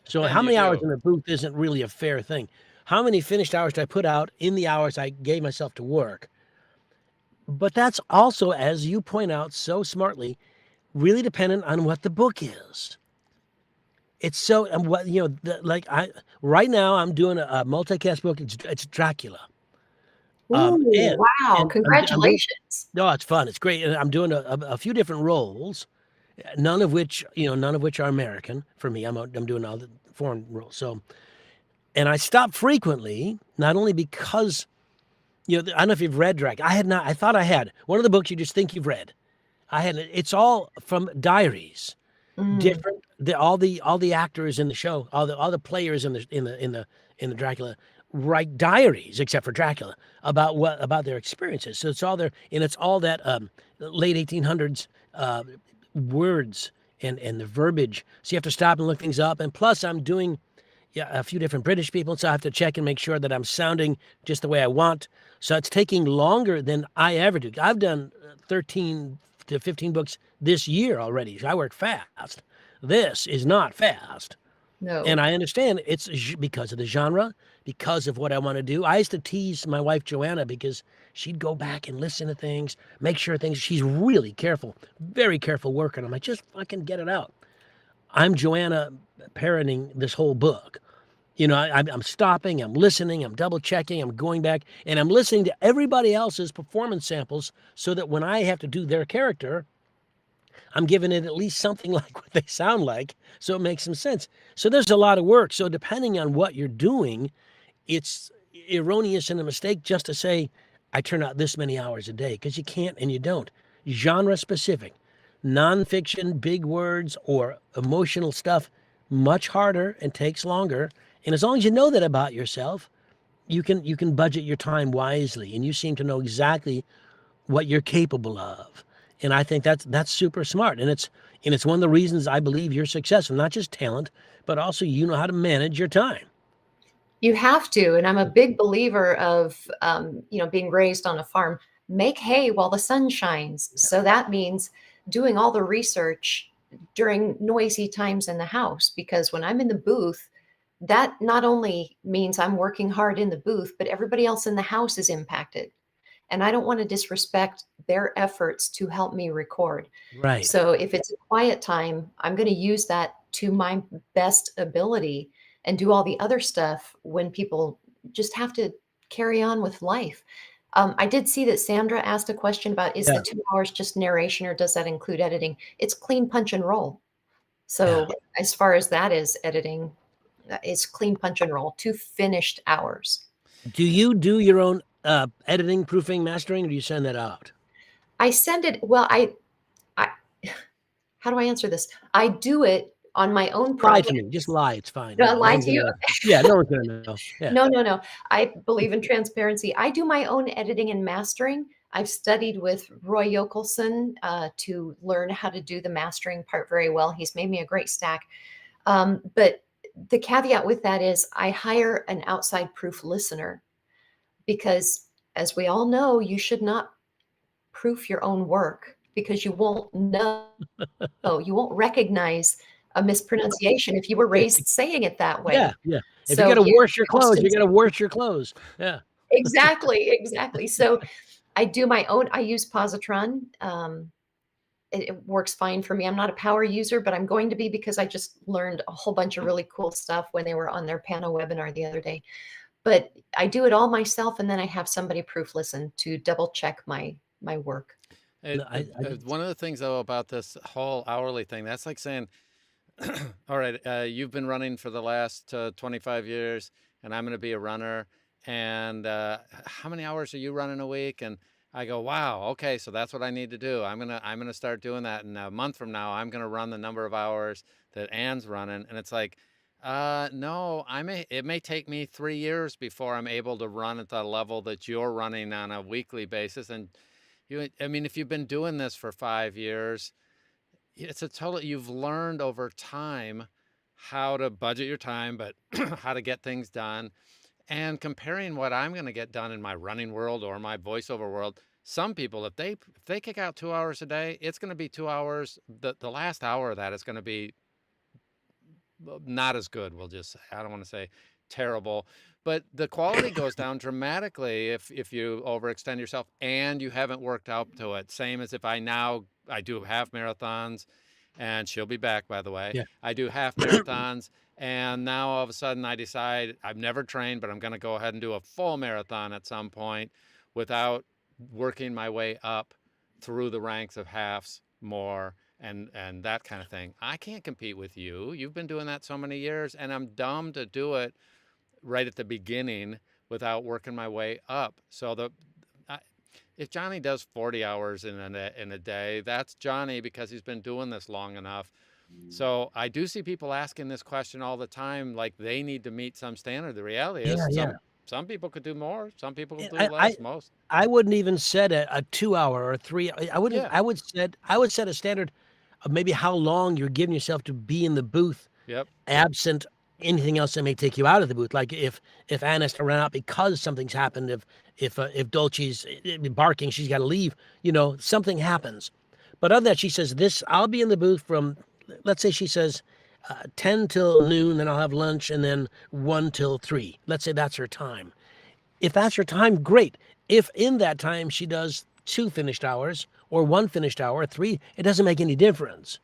So how many hours in the booth isn't really a fair thing. How many finished hours did I put out in the hours I gave myself to work? But that's also, as you point out so smartly, really dependent on what the book is. It's so, and what right now I'm doing a multicast book. It's Dracula. Wow! Congratulations! No, it's fun. It's great, and I'm doing a few different roles, none of which are American for me. I'm doing all the foreign roles. So, and I stop frequently, not only because. I don't know if you've read Dracula. I had not. I thought I had. One of the books you just think you've read. I hadn't. It's all from diaries. Different. All the actors in the show, all the players in the Dracula write diaries, except for Dracula, about their experiences. So it's all there, and it's all that late 1800s words and the verbiage. So you have to stop and look things up. And plus, I'm doing a few different British people, so I have to check and make sure that I'm sounding just the way I want. So it's taking longer than I ever do. I've done 13 to 15 books this year already. So I work fast. This is not fast. No. And I understand it's because of the genre, because of what I want to do. I used to tease my wife, Joanna, because she'd go back and listen to things, make sure things, she's really careful, very careful worker. And I'm like, just fucking get it out. I'm Joanna parenting this whole book. You know, I'm stopping, I'm listening, I'm double checking, I'm going back, and I'm listening to everybody else's performance samples so that when I have to do their character, I'm giving it at least something like what they sound like, so it makes some sense. So there's a lot of work. So depending on what you're doing, it's erroneous and a mistake just to say, I turn out this many hours a day, because you can't and you don't. Genre specific, nonfiction, big words, or emotional stuff, much harder and takes longer. And as long as you know that about yourself, you can budget your time wisely, and you seem to know exactly what you're capable of. And I think that's super smart. And it's one of the reasons I believe you're successful, not just talent, but also you know how to manage your time. You have to. And I'm a big believer of, being raised on a farm. Make hay while the sun shines. Yeah. So that means doing all the research during noisy times in the house, because when I'm in the booth, that not only means I'm working hard in the booth, but everybody else in the house is impacted. And I don't want to disrespect their efforts to help me record. Right. So if it's a quiet time, I'm going to use that to my best ability and do all the other stuff when people just have to carry on with life. I did see that Sandra asked a question about, is the 2 hours just narration, or does that include editing? It's clean punch and roll. So as far as that is editing, it's clean punch and roll, 2 finished hours. Do you do your own editing, proofing, mastering, or do you send that out? I send it, well, I how do I answer this? I do it on my own Lie project. to me. Just lie. It's fine. No, lie to you? Yeah, no one's gonna know. Yeah. No. I believe in transparency. I do my own editing and mastering. I've studied with Roy Yokelson to learn how to do the mastering part very well. He's made me a great stack. But the caveat with that is I hire an outside proof listener, because as we all know, you should not proof your own work, because you won't know, you won't recognize a mispronunciation if you were raised saying it that way. Yeah. If you got to wash your clothes, you got to wash your clothes. Yeah. Exactly. So I do my own. I use Positron. It works fine for me. I'm not a power user, but I'm going to be, because I just learned a whole bunch of really cool stuff when they were on their Pano webinar the other day. But I do it all myself, and then I have somebody proof listen to double check my work. One of the things, though, about this whole hourly thing, that's like saying, all right, you've been running for the last 25 years, and I'm going to be a runner. And how many hours are you running a week? And I go, wow, okay, so that's what I need to do. I'm gonna start doing that. And a month from now, I'm gonna run the number of hours that Ann's running. And it's like, no, it may take me 3 years before I'm able to run at the level that you're running on a weekly basis. And if you've been doing this for 5 years, you've learned over time how to budget your time, but how to get things done. And comparing what I'm going to get done in my running world or my voiceover world, some people, if they kick out 2 hours a day, it's going to be 2 hours. The last hour of that is going to be not as good. We'll just say, I don't want to say terrible, but the quality goes down dramatically if you overextend yourself and you haven't worked up to it. Same as if I do half marathons, and she'll be back, by the way. Yeah. I do half marathons. And now all of a sudden I decide I've never trained, but I'm going to go ahead and do a full marathon at some point without working my way up through the ranks of halves more and that kind of thing. I can't compete with you. You've been doing that so many years, and I'm dumb to do it right at the beginning without working my way up. So if Johnny does 40 hours in a day, that's Johnny, because he's been doing this long enough. So I do see people asking this question all the time, like they need to meet some standard. The reality is some people could do more. Some people could do I, less. Most. I wouldn't even set a 2 hour or 3. I wouldn't. Yeah. I would set a standard of maybe how long you're giving yourself to be in the booth, Yep. absent anything else that may take you out of the booth. Like if Anna's to run out because something's happened, if Dolce's barking, she's got to leave. Something happens. But other than that, she says this. I'll be in the booth from, let's say she says, 10 till noon, then I'll have lunch, and then 1 till 3. Let's say that's her time. If that's her time, great. If in that time she does 2 finished hours or 1 finished hour, or 3, it doesn't make any difference.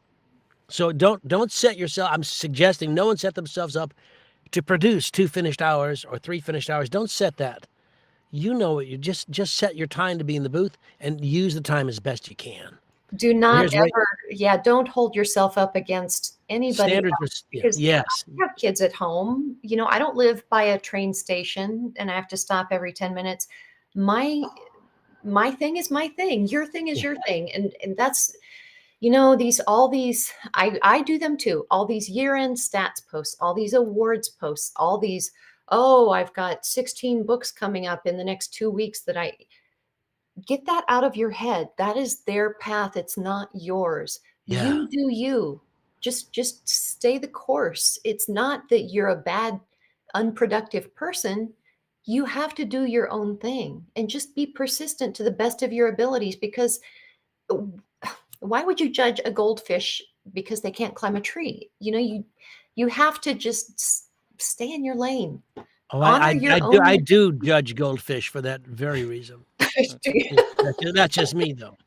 So don't set yourself. I'm suggesting no one set themselves up to produce 2 finished hours or 3 finished hours. Don't set that. What you just set your time to be in the booth and use the time as best you can. Do not ever, don't hold yourself up against anybody else, because yes. I have kids at home. I don't live by a train station and I have to stop every 10 minutes. My thing is my thing. Your thing is your thing. And that's, all these, I do them too. All these year-end stats posts, all these awards posts, all these, I've got 16 books coming up in the next 2 weeks that get that out of your head. That is their path. It's not yours. Yeah. You do you. Just stay the course. It's not that you're a bad, unproductive person. You have to do your own thing and just be persistent to the best of your abilities, because why would you judge a goldfish because they can't climb a tree? You have to just stay in your lane. Oh, I do judge goldfish for that very reason. That's just me, though.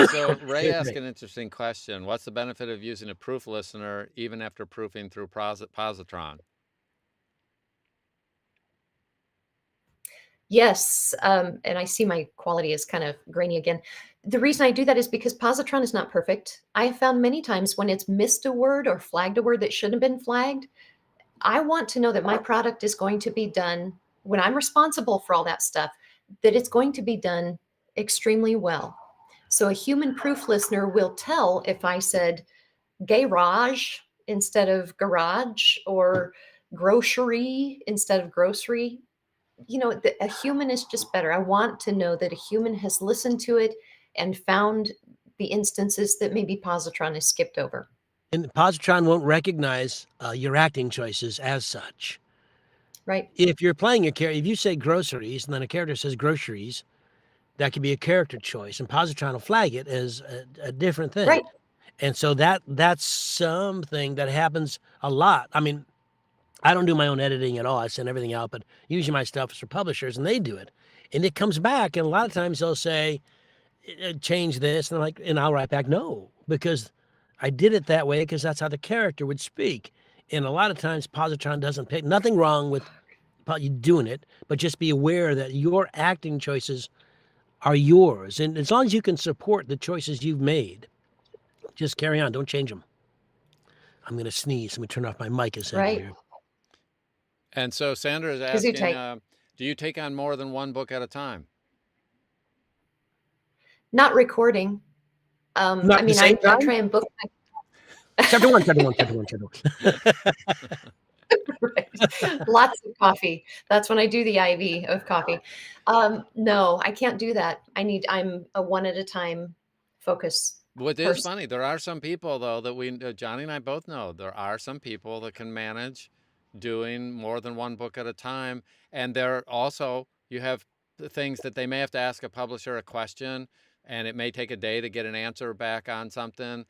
So Ray asked an interesting question. What's the benefit of using a proof listener even after proofing through positron? Yes, and I see my quality is kind of grainy again. The reason I do that is because positron is not perfect. I have found many times when it's missed a word or flagged a word that shouldn't have been flagged. I want to know that my product is going to be done, when I'm responsible for all that stuff, that it's going to be done extremely well. So a human proof listener will tell if I said garage instead of garage, or grocery instead of grocery. A human is just better. I want to know that a human has listened to it and found the instances that maybe positron is skipped over. And positron won't recognize your acting choices as such. Right. If you're playing a character, if you say groceries and then a character says groceries, that could be a character choice, and positron will flag it as a different thing. Right. And so that's something that happens a lot. I mean, I don't do my own editing at all. I send everything out, but usually my stuff is for publishers and they do it. And it comes back, and a lot of times they'll say, change this. And I'll write back, no, because I did it that way because that's how the character would speak. And a lot of times positron doesn't pick. Nothing wrong with you doing it, but just be aware that your acting choices are yours. And as long as you can support the choices you've made, just carry on. Don't change them. I'm going to sneeze. Let me turn off my mic a second here. And so Sandra is asking, do you take on more than one book at a time? Not recording. I try and book. Chapter one. Right. Lots of coffee. That's when I do the IV of coffee. No, I can't do that. I'm a one at a time focus. What is funny, there are some people though that Johnny and I both know, there are some people that can manage doing more than one book at a time. And there also, you have things that they may have to ask a publisher a question, and it may take a day to get an answer back on something,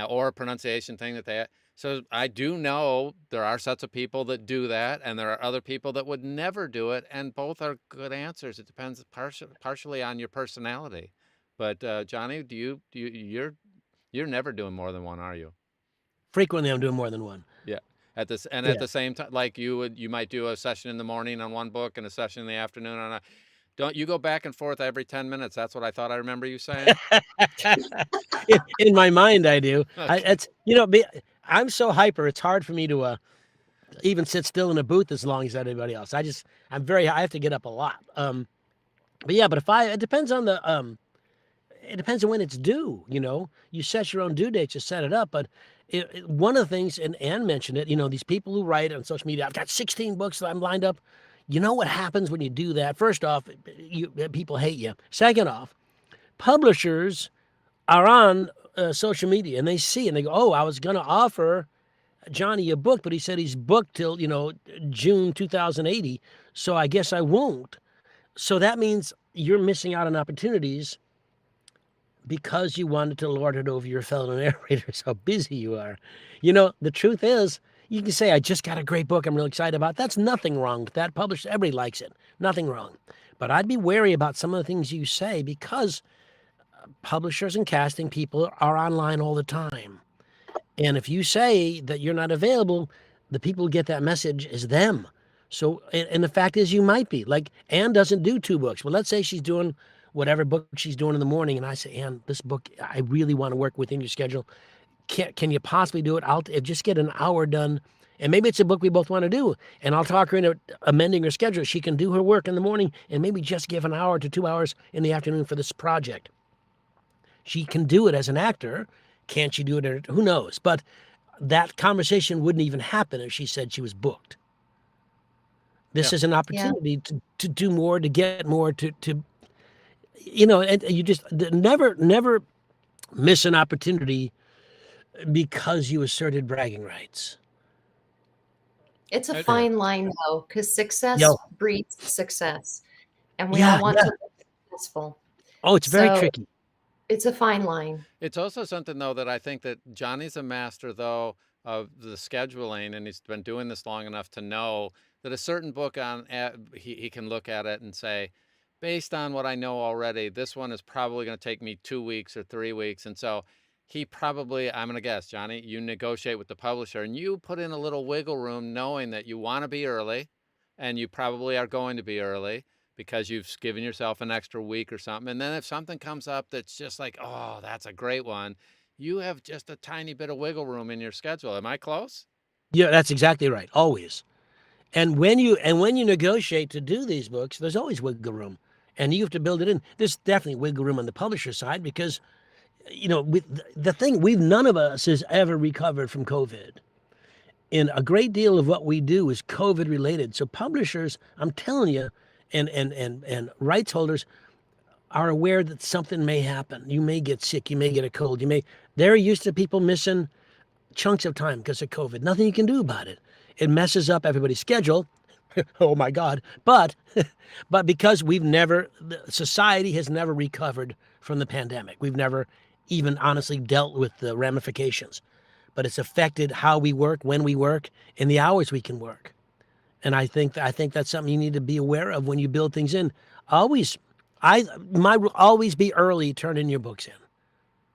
or a pronunciation thing so I do know there are sets of people that do that, and there are other people that would never do it, and both are good answers. It depends partially on your personality. But Johnny, you're never doing more than one, are you? Frequently, I'm doing more than one. Yeah. At the same time, like you might do a session in the morning on one book and a session in the afternoon on don't you go back and forth every 10 minutes? That's what I thought I remember you saying. In my mind, I do. Okay. I'm so hyper. It's hard for me to even sit still in a booth as long as anybody else. I have to get up a lot. But it depends on it depends on when it's due. You set your own due date to set it up. But one of the things, and Ann mentioned it, these people who write on social media, I've got 16 books that I'm lined up. You know what happens when you do that? First off, people hate you. Second off, publishers are on social media and they see and they go, oh, I was going to offer Johnny a book, but he said he's booked till, June 2080. So I guess I won't. So that means you're missing out on opportunities because you wanted to lord it over your fellow narrators, how busy you are. The truth is, you can say, I just got a great book I'm really excited about. That's nothing wrong with that. Published, everybody likes it. Nothing wrong. But I'd be wary about some of the things you say because publishers and casting people are online all the time. And if you say that you're not available, the people who get that message is them. So, and the fact is you might be. Like, Anne doesn't do 2 books. Well, let's say she's doing whatever book she's doing in the morning. And I say, Anne, this book, I really want to work within your schedule. Can you possibly do it? I'll just get an hour done. And maybe it's a book we both want to do. And I'll talk her into amending her schedule. She can do her work in the morning and maybe just give an hour to 2 hours in the afternoon for this project. She can do it as an actor. Can't she do it? Who knows? But that conversation wouldn't even happen if she said she was booked. This is an opportunity to do more, to get more, to and you just never miss an opportunity because you asserted bragging rights. It's a fine line, though, because success breeds success. And we all want to be successful. Oh, it's very tricky. It's a fine line. It's also something, though, that I think that Johnny's a master, though, of the scheduling, and he's been doing this long enough to know that a certain book he can look at it and say, based on what I know already, this one is probably going to take me 2 weeks or 3 weeks. And so he probably, I'm going to guess, Johnny, you negotiate with the publisher and you put in a little wiggle room knowing that you want to be early and you probably are going to be early because you've given yourself an extra week or something. And then if something comes up that's just like, oh, that's a great one, you have just a tiny bit of wiggle room in your schedule. Am I close? Yeah, that's exactly right. Always. And when you negotiate to do these books, there's always wiggle room. And you have to build it in. There's definitely wiggle room on the publisher side because, none of us has ever recovered from COVID. And a great deal of what we do is COVID related. So publishers, I'm telling you, and rights holders are aware that something may happen. You may get sick. You may get a cold. They're used to people missing chunks of time because of COVID. Nothing you can do about it. It messes up everybody's schedule. Oh my God. But because society has never recovered from the pandemic. We've never even honestly dealt with the ramifications, but it's affected how we work, when we work, and the hours we can work. And I think that's something you need to be aware of when you build things in. Always be early turning your books in.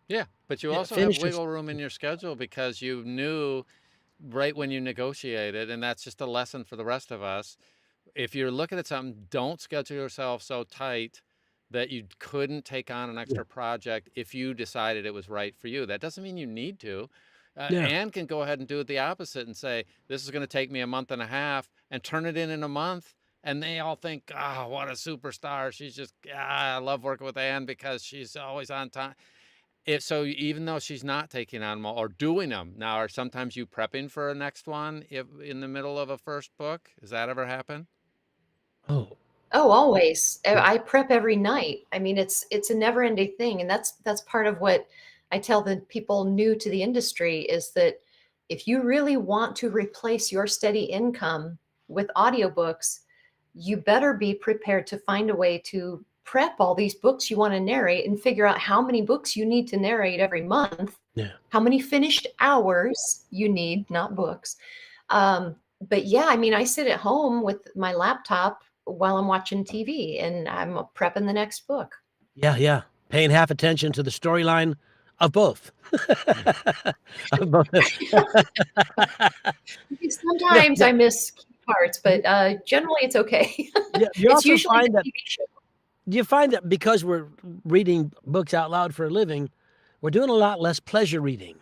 Yeah, but you also have wiggle room in your schedule because you knew right when you negotiated, and that's just a lesson for the rest of us. If you're looking at something, don't schedule yourself so tight that you couldn't take on an extra project if you decided it was right for you. That doesn't mean you need to. Anne can go ahead and do it the opposite and say, this is going to take me a month and a half, and turn it in a month. And they all think, oh, what a superstar. She's just, I love working with Anne because she's always on time. So even though she's not taking on them or doing them now, are sometimes you prepping for a next one in the middle of a first book? Does that ever happen? Oh, always. I prep every night. I mean, it's a never ending thing. And that's part of what I tell the people new to the industry is that if you really want to replace your steady income with audiobooks, you better be prepared to find a way to prep all these books you want to narrate and figure out how many books you need to narrate every month, how many finished hours you need, not books. But yeah, I mean, I sit at home with my laptop while I'm watching TV and I'm prepping the next book. Yeah. Paying half attention to the storyline of both. Sometimes I miss parts, but generally it's okay. It's usually a TV show. Do you find that because we're reading books out loud for a living, we're doing a lot less pleasure reading?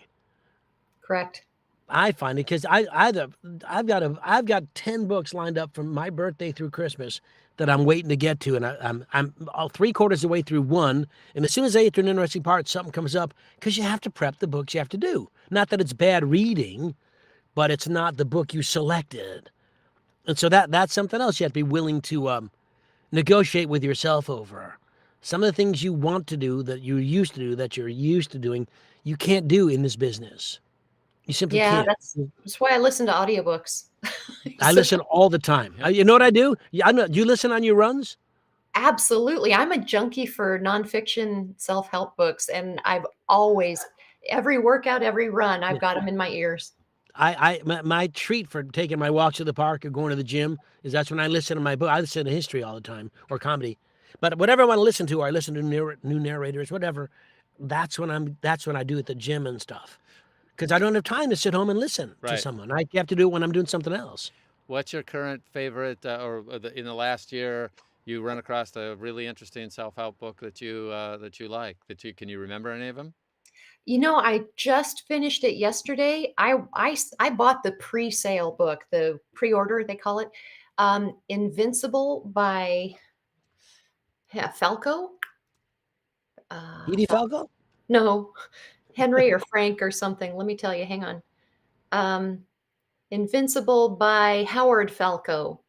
Correct. I find it because I've got 10 books lined up from my birthday through Christmas that I'm waiting to get to, and I'm all 3/4 of the way through one. And as soon as I get to an interesting part, something comes up because you have to prep the books you have to do. Not that it's bad reading, but it's not the book you selected. And so that's something else you have to be willing to negotiate with yourself over. Some of the things you want to do that you used to do, that you're used to doing, you can't do in this business. You simply Yeah, can't. that's why I listen to audiobooks. I listen all the time. You know what I do? I know. Do you listen on your runs? Absolutely. I'm a junkie for nonfiction self-help books, and I've always, every workout, every run, I've got them in my ears. My treat for taking my walks to the park or going to the gym is that's when I listen to my book. I listen to history all the time or comedy, but whatever I want to listen to, or I listen to new narrators, whatever. That's when I do at the gym and stuff, because I don't have time to sit home and listen to someone. I have to do it when I'm doing something else. What's your current favorite, in the last year you run across a really interesting self-help book that you like? Can you remember any of them? You know, I just finished it yesterday. I bought the pre-sale book, the pre-order, they call it, Invincible by Falco. Edie Falco? No, Henry or Frank or something. Let me tell you, hang on. Invincible by Howard Falco.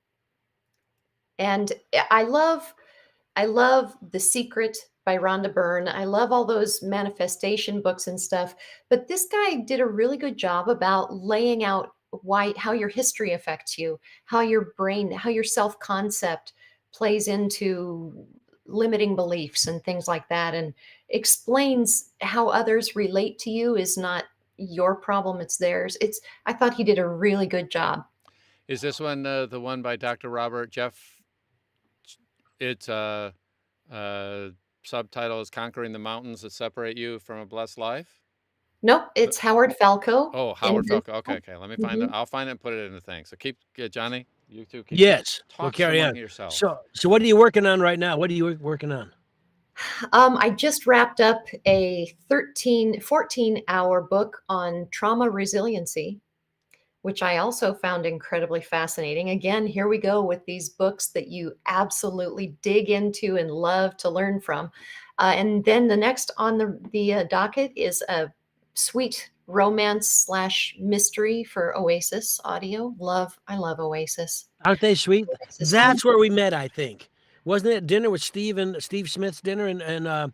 And I love The Secret by Rhonda Byrne. I love all those manifestation books and stuff. But this guy did a really good job about laying out how your history affects you, how your brain, how your self-concept plays into limiting beliefs and things like that, and explains how others relate to you is not your problem, it's theirs. I thought he did a really good job. Is this one the one by Dr. Robert Jeff? It's subtitle is Conquering the Mountains That Separate You from a Blessed Life. Nope, it's Howard Falco. Oh, Howard Falco. Okay. Let me find it. I'll find it and put it in the thing. So keep, Johnny, you two keep We'll carry on. yourself. So what are you working on right now? What are you working on? I just wrapped up a 14-hour book on trauma resiliency, which I also found incredibly fascinating. Again, here we go with these books that you absolutely dig into and love to learn from. And then the next on the docket is a sweet romance / mystery for Oasis Audio. I love Oasis. Aren't they sweet? Oasis. That's where we met, I think. Wasn't it dinner with Steve Smith's dinner in New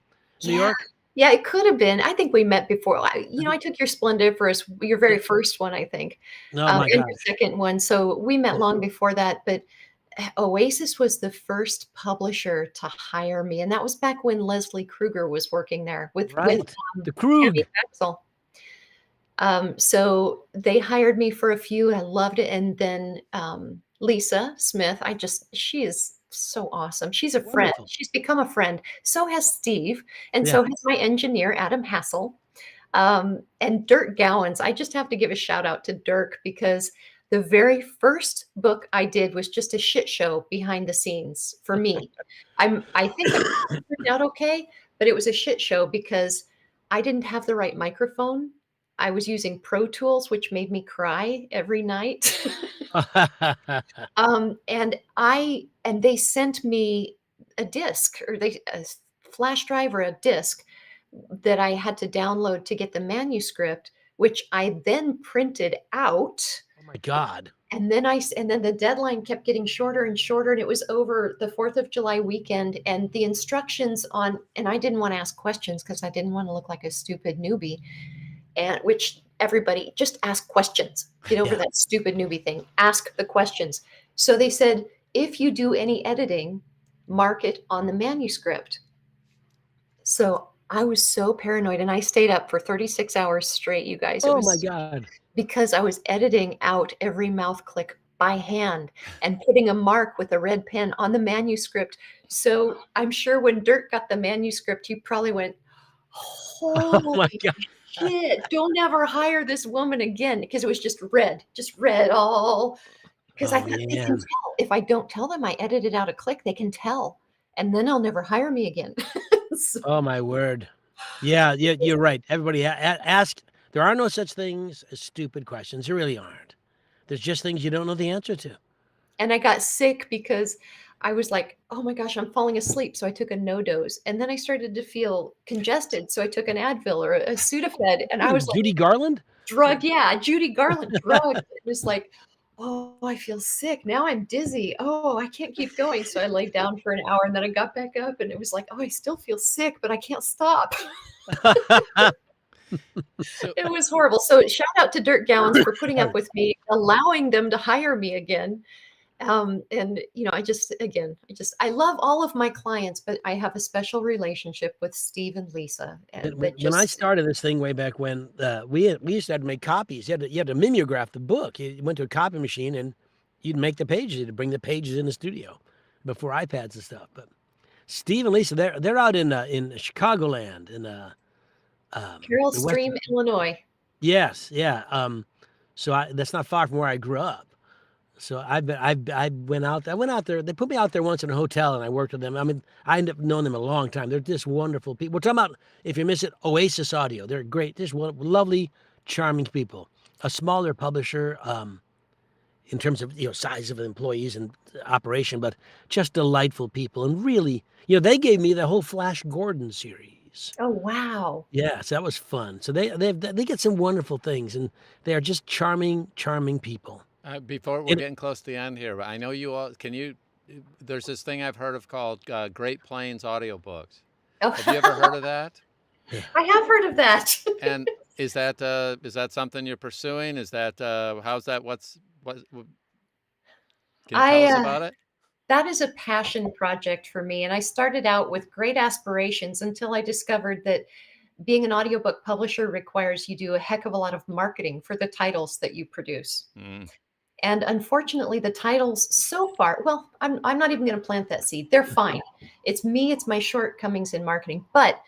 York? Yeah, it could have been. I think we met before. I took your Splendiferous, your very first one, I think. Oh my and God. your second one. So we met long before that. But Oasis was the first publisher to hire me, and that was back when Leslie Kruger was working there with the Krug. So they hired me for a few. I loved it. And then Lisa Smith, she is so awesome. She's a friend. Wonderful. She's become a friend. So has Steve. And so has my engineer, Adam Hassel. And Dirk Gowans. I just have to give a shout out to Dirk, because the very first book I did was just a shit show behind the scenes for me. I think it turned out okay, but it was a shit show because I didn't have the right microphone. I was using Pro Tools, which made me cry every night. And they sent me a disc, or a flash drive or a disc that I had to download to get the manuscript, which I then printed out. Oh my God. And then the deadline kept getting shorter and shorter, and it was over the 4th of July weekend, and the instructions and I didn't want to ask questions because I didn't want to look like a stupid newbie. And which everybody just ask questions, get over that stupid newbie thing, ask the questions. So they said, if you do any editing, mark it on the manuscript. So I was so paranoid, and I stayed up for 36 hours straight, you guys. Oh my God. Because I was editing out every mouth click by hand and putting a mark with a red pen on the manuscript. So I'm sure when Dirk got the manuscript, he probably went, Oh my God. Shit, don't ever hire this woman again, because it was just red all. Because I thought they can tell. If I don't tell them I edited out a click, they can tell, and then they'll never hire me again. Oh my word. Yeah, you're right. Everybody ask. There are no such things as stupid questions. There really aren't. There's just things you don't know the answer to. And I got sick because I was like, oh my gosh, I'm falling asleep. So I took a no-dose. And then I started to feel congested. So I took an Advil or a Sudafed. And I was Judy Garland? Judy Garland drug. It was like, oh, I feel sick. Now I'm dizzy. Oh, I can't keep going. So I laid down for an hour and then I got back up and it was like, oh, I still feel sick, but I can't stop. So It was horrible. So shout out to Dirk Gowans for putting up with me, allowing them to hire me again. And I love all of my clients, but I have a special relationship with Steve and Lisa. And that When I just, started this thing way back when, we used to have to make copies. You had to mimeograph the book. You went to a copy machine and you'd make the pages. You'd bring the pages in the studio before iPads and stuff. But Steve and Lisa, they're out in Chicagoland in Carroll the West. Stream, Illinois. Yes, yeah. So that's not far from where I grew up. So I went out there. They put me out there once in a hotel, and I worked with them. I mean, I ended up knowing them a long time. They're just wonderful people. We're talking about, if you miss it, Oasis Audio. They're great, just lovely, charming people. A smaller publisher, in terms of size of employees and operation, but just delightful people. And really, they gave me the whole Flash Gordon series. Oh, wow. Yes, that was fun. So they get some wonderful things, and they are just charming, charming people. before we're getting close to the end here, I know you all, there's this thing I've heard of called Great Plains Audiobooks. Oh. Have you ever heard of that? I have heard of that. And is that something you're pursuing? Is that, how's that, can you tell us about it? That is a passion project for me. And I started out with great aspirations until I discovered that being an audiobook publisher requires you do a heck of a lot of marketing for the titles that you produce. Mm. And unfortunately, the titles so far, well, I'm not even going to plant that seed. They're fine. It's me, it's my shortcomings in marketing. But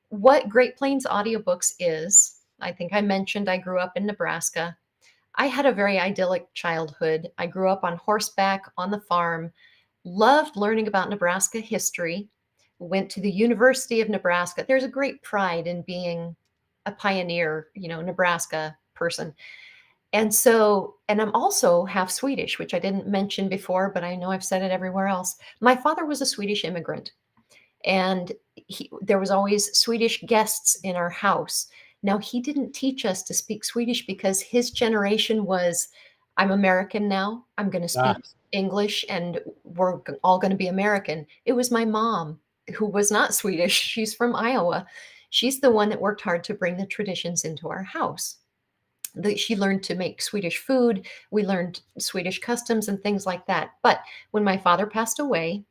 what Great Plains Audiobooks is, I think I mentioned I grew up in Nebraska. I had a very idyllic childhood. I grew up on horseback on the farm, loved learning about Nebraska history, went to the University of Nebraska. There's a great pride in being a pioneer, Nebraska person. And I'm also half Swedish, which I didn't mention before, but I know I've said it everywhere else. My father was a Swedish immigrant, and there was always Swedish guests in our house. Now, he didn't teach us to speak Swedish because his generation was, I'm American now, I'm going to speak English, and we're all going to be American. It was my mom, who was not Swedish. She's from Iowa. She's the one that worked hard to bring the traditions into our house. She learned to make Swedish food. We learned Swedish customs and things like that. But when my father passed away,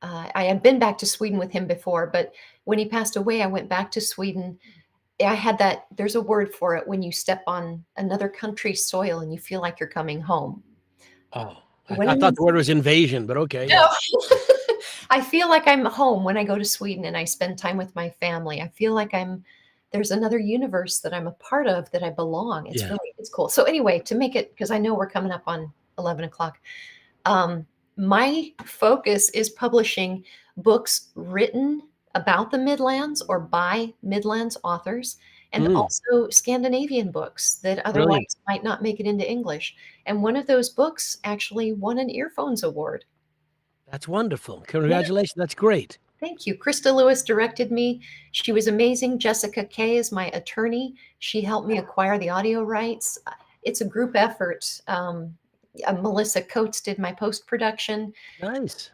I had been back to Sweden with him before, but when he passed away, I went back to Sweden. I had that, there's a word for it when you step on another country's soil and you feel like you're coming home. Oh, I thought the word was invasion, but okay. No. Yeah. I feel like I'm home when I go to Sweden and I spend time with my family. I feel like there's another universe that I'm a part of, that I belong. It's it's cool. So anyway, to make it, because I know we're coming up on 11 o'clock. My focus is publishing books written about the Midlands or by Midlands authors, and also Scandinavian books that otherwise might not make it into English. And one of those books actually won an Earphones Award. That's wonderful. Congratulations. Yeah. That's great. Thank you. Krista Lewis directed me. She was amazing. Jessica Kay is my attorney. She helped me acquire the audio rights. It's a group effort. Melissa Coates did my post-production. Nice.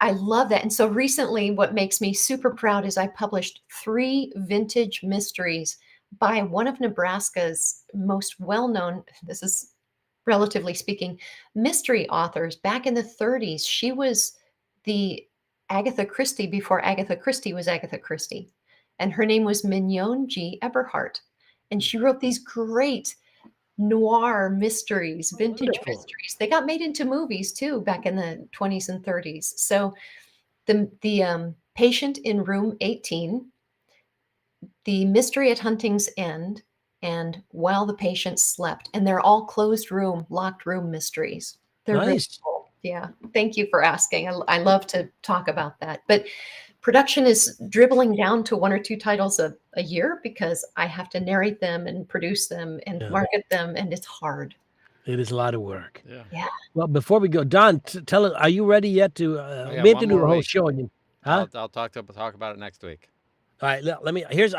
I love that. And so recently, what makes me super proud is I published 3 vintage mysteries by one of Nebraska's most well-known, this is relatively speaking, mystery authors. Back in the 30s, she was the Agatha Christie before Agatha Christie was Agatha Christie. And her name was Mignon G. Eberhardt. And she wrote these great noir mysteries, vintage mysteries. They got made into movies too back in the 20s and 30s. So the Patient in Room 18, The Mystery at Hunting's End, and While the Patient Slept. And they're all closed room, locked room mysteries. They're nice. Really cool. Yeah. Thank you for asking. I love to talk about that. But production is dribbling down to 1 or 2 titles a year because I have to narrate them and produce them and market them, and it's hard. It is a lot of work. Yeah. Well, before we go, Don, tell us, are you ready yet to? We have to do a whole show again. Huh? I'll talk about it next week. All right. Let me. Here's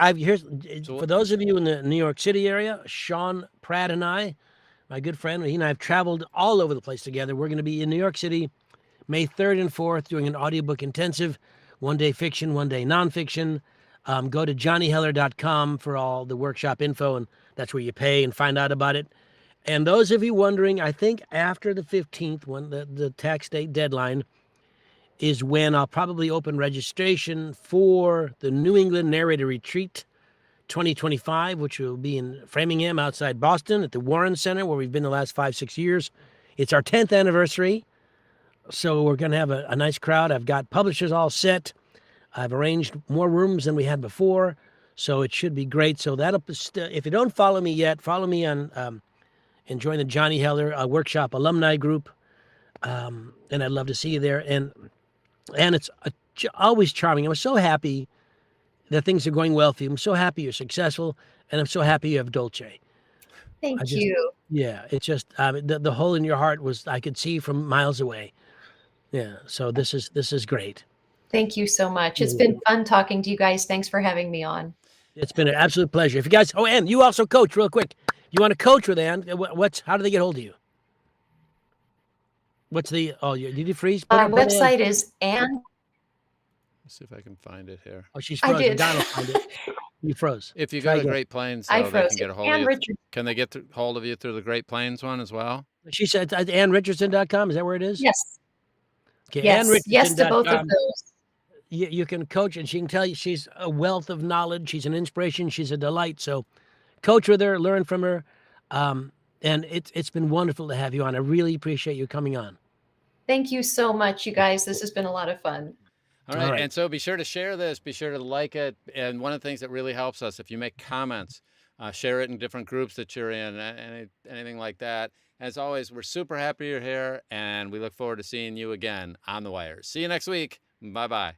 for those of you in the New York City area. Sean Pratt and I my good friend. He and I have traveled all over the place together. We're going to be in New York City May 3rd and 4th doing an audiobook intensive, 1 day fiction, 1 day nonfiction. Go to johnnyheller.com for all the workshop info, and that's where you pay and find out about it. And those of you wondering, I think after the 15th, when the tax date deadline, is when I'll probably open registration for the New England Narrator Retreat 2025, which will be in Framingham outside Boston at the Warren Center, where we've been the last 5-6 years. It's our 10th anniversary, so we're going to have a nice crowd. I've got publishers all set. I've arranged more rooms than we had before, so it should be great. So that'll, if you don't follow me yet, follow me on and join the Johnny Heller Workshop alumni group, and I'd love to see you there. And it's always charming. I'm so happy that things are going well for you. I'm so happy you're successful, and I'm so happy you have Dolce. Thank you. Yeah, it's just the hole in your heart was, I could see from miles away. Yeah, so this is great. Thank you so much. It's been fun talking to you guys. Thanks for having me on. It's been an absolute pleasure. If you guys, Ann, you also coach real quick. You want to coach with Ann? How do they get hold of you? What's the, did you freeze? Our website is Ann. Let's see if I can find it here. Oh, she's frozen. I did. Donald found it. You froze. If you go to Great Plains, though, I they froze can get a hold Ann of you. Richardson. Can they get hold of you through the Great Plains one as well? She said AnnRichardson.com. Is that where it is? Yes. Okay, Yes. Yes to both of AnnRichardson.com. those. You can coach, and she can tell you she's a wealth of knowledge. She's an inspiration. She's a delight. So coach with her, learn from her. And it's been wonderful to have you on. I really appreciate you coming on. Thank you so much, you guys. This has been a lot of fun. All right. And so be sure to share this. Be sure to like it. And one of the things that really helps us, if you make comments, share it in different groups that you're in, anything like that. As always, we're super happy you're here, and we look forward to seeing you again on The Wire. See you next week. Bye-bye.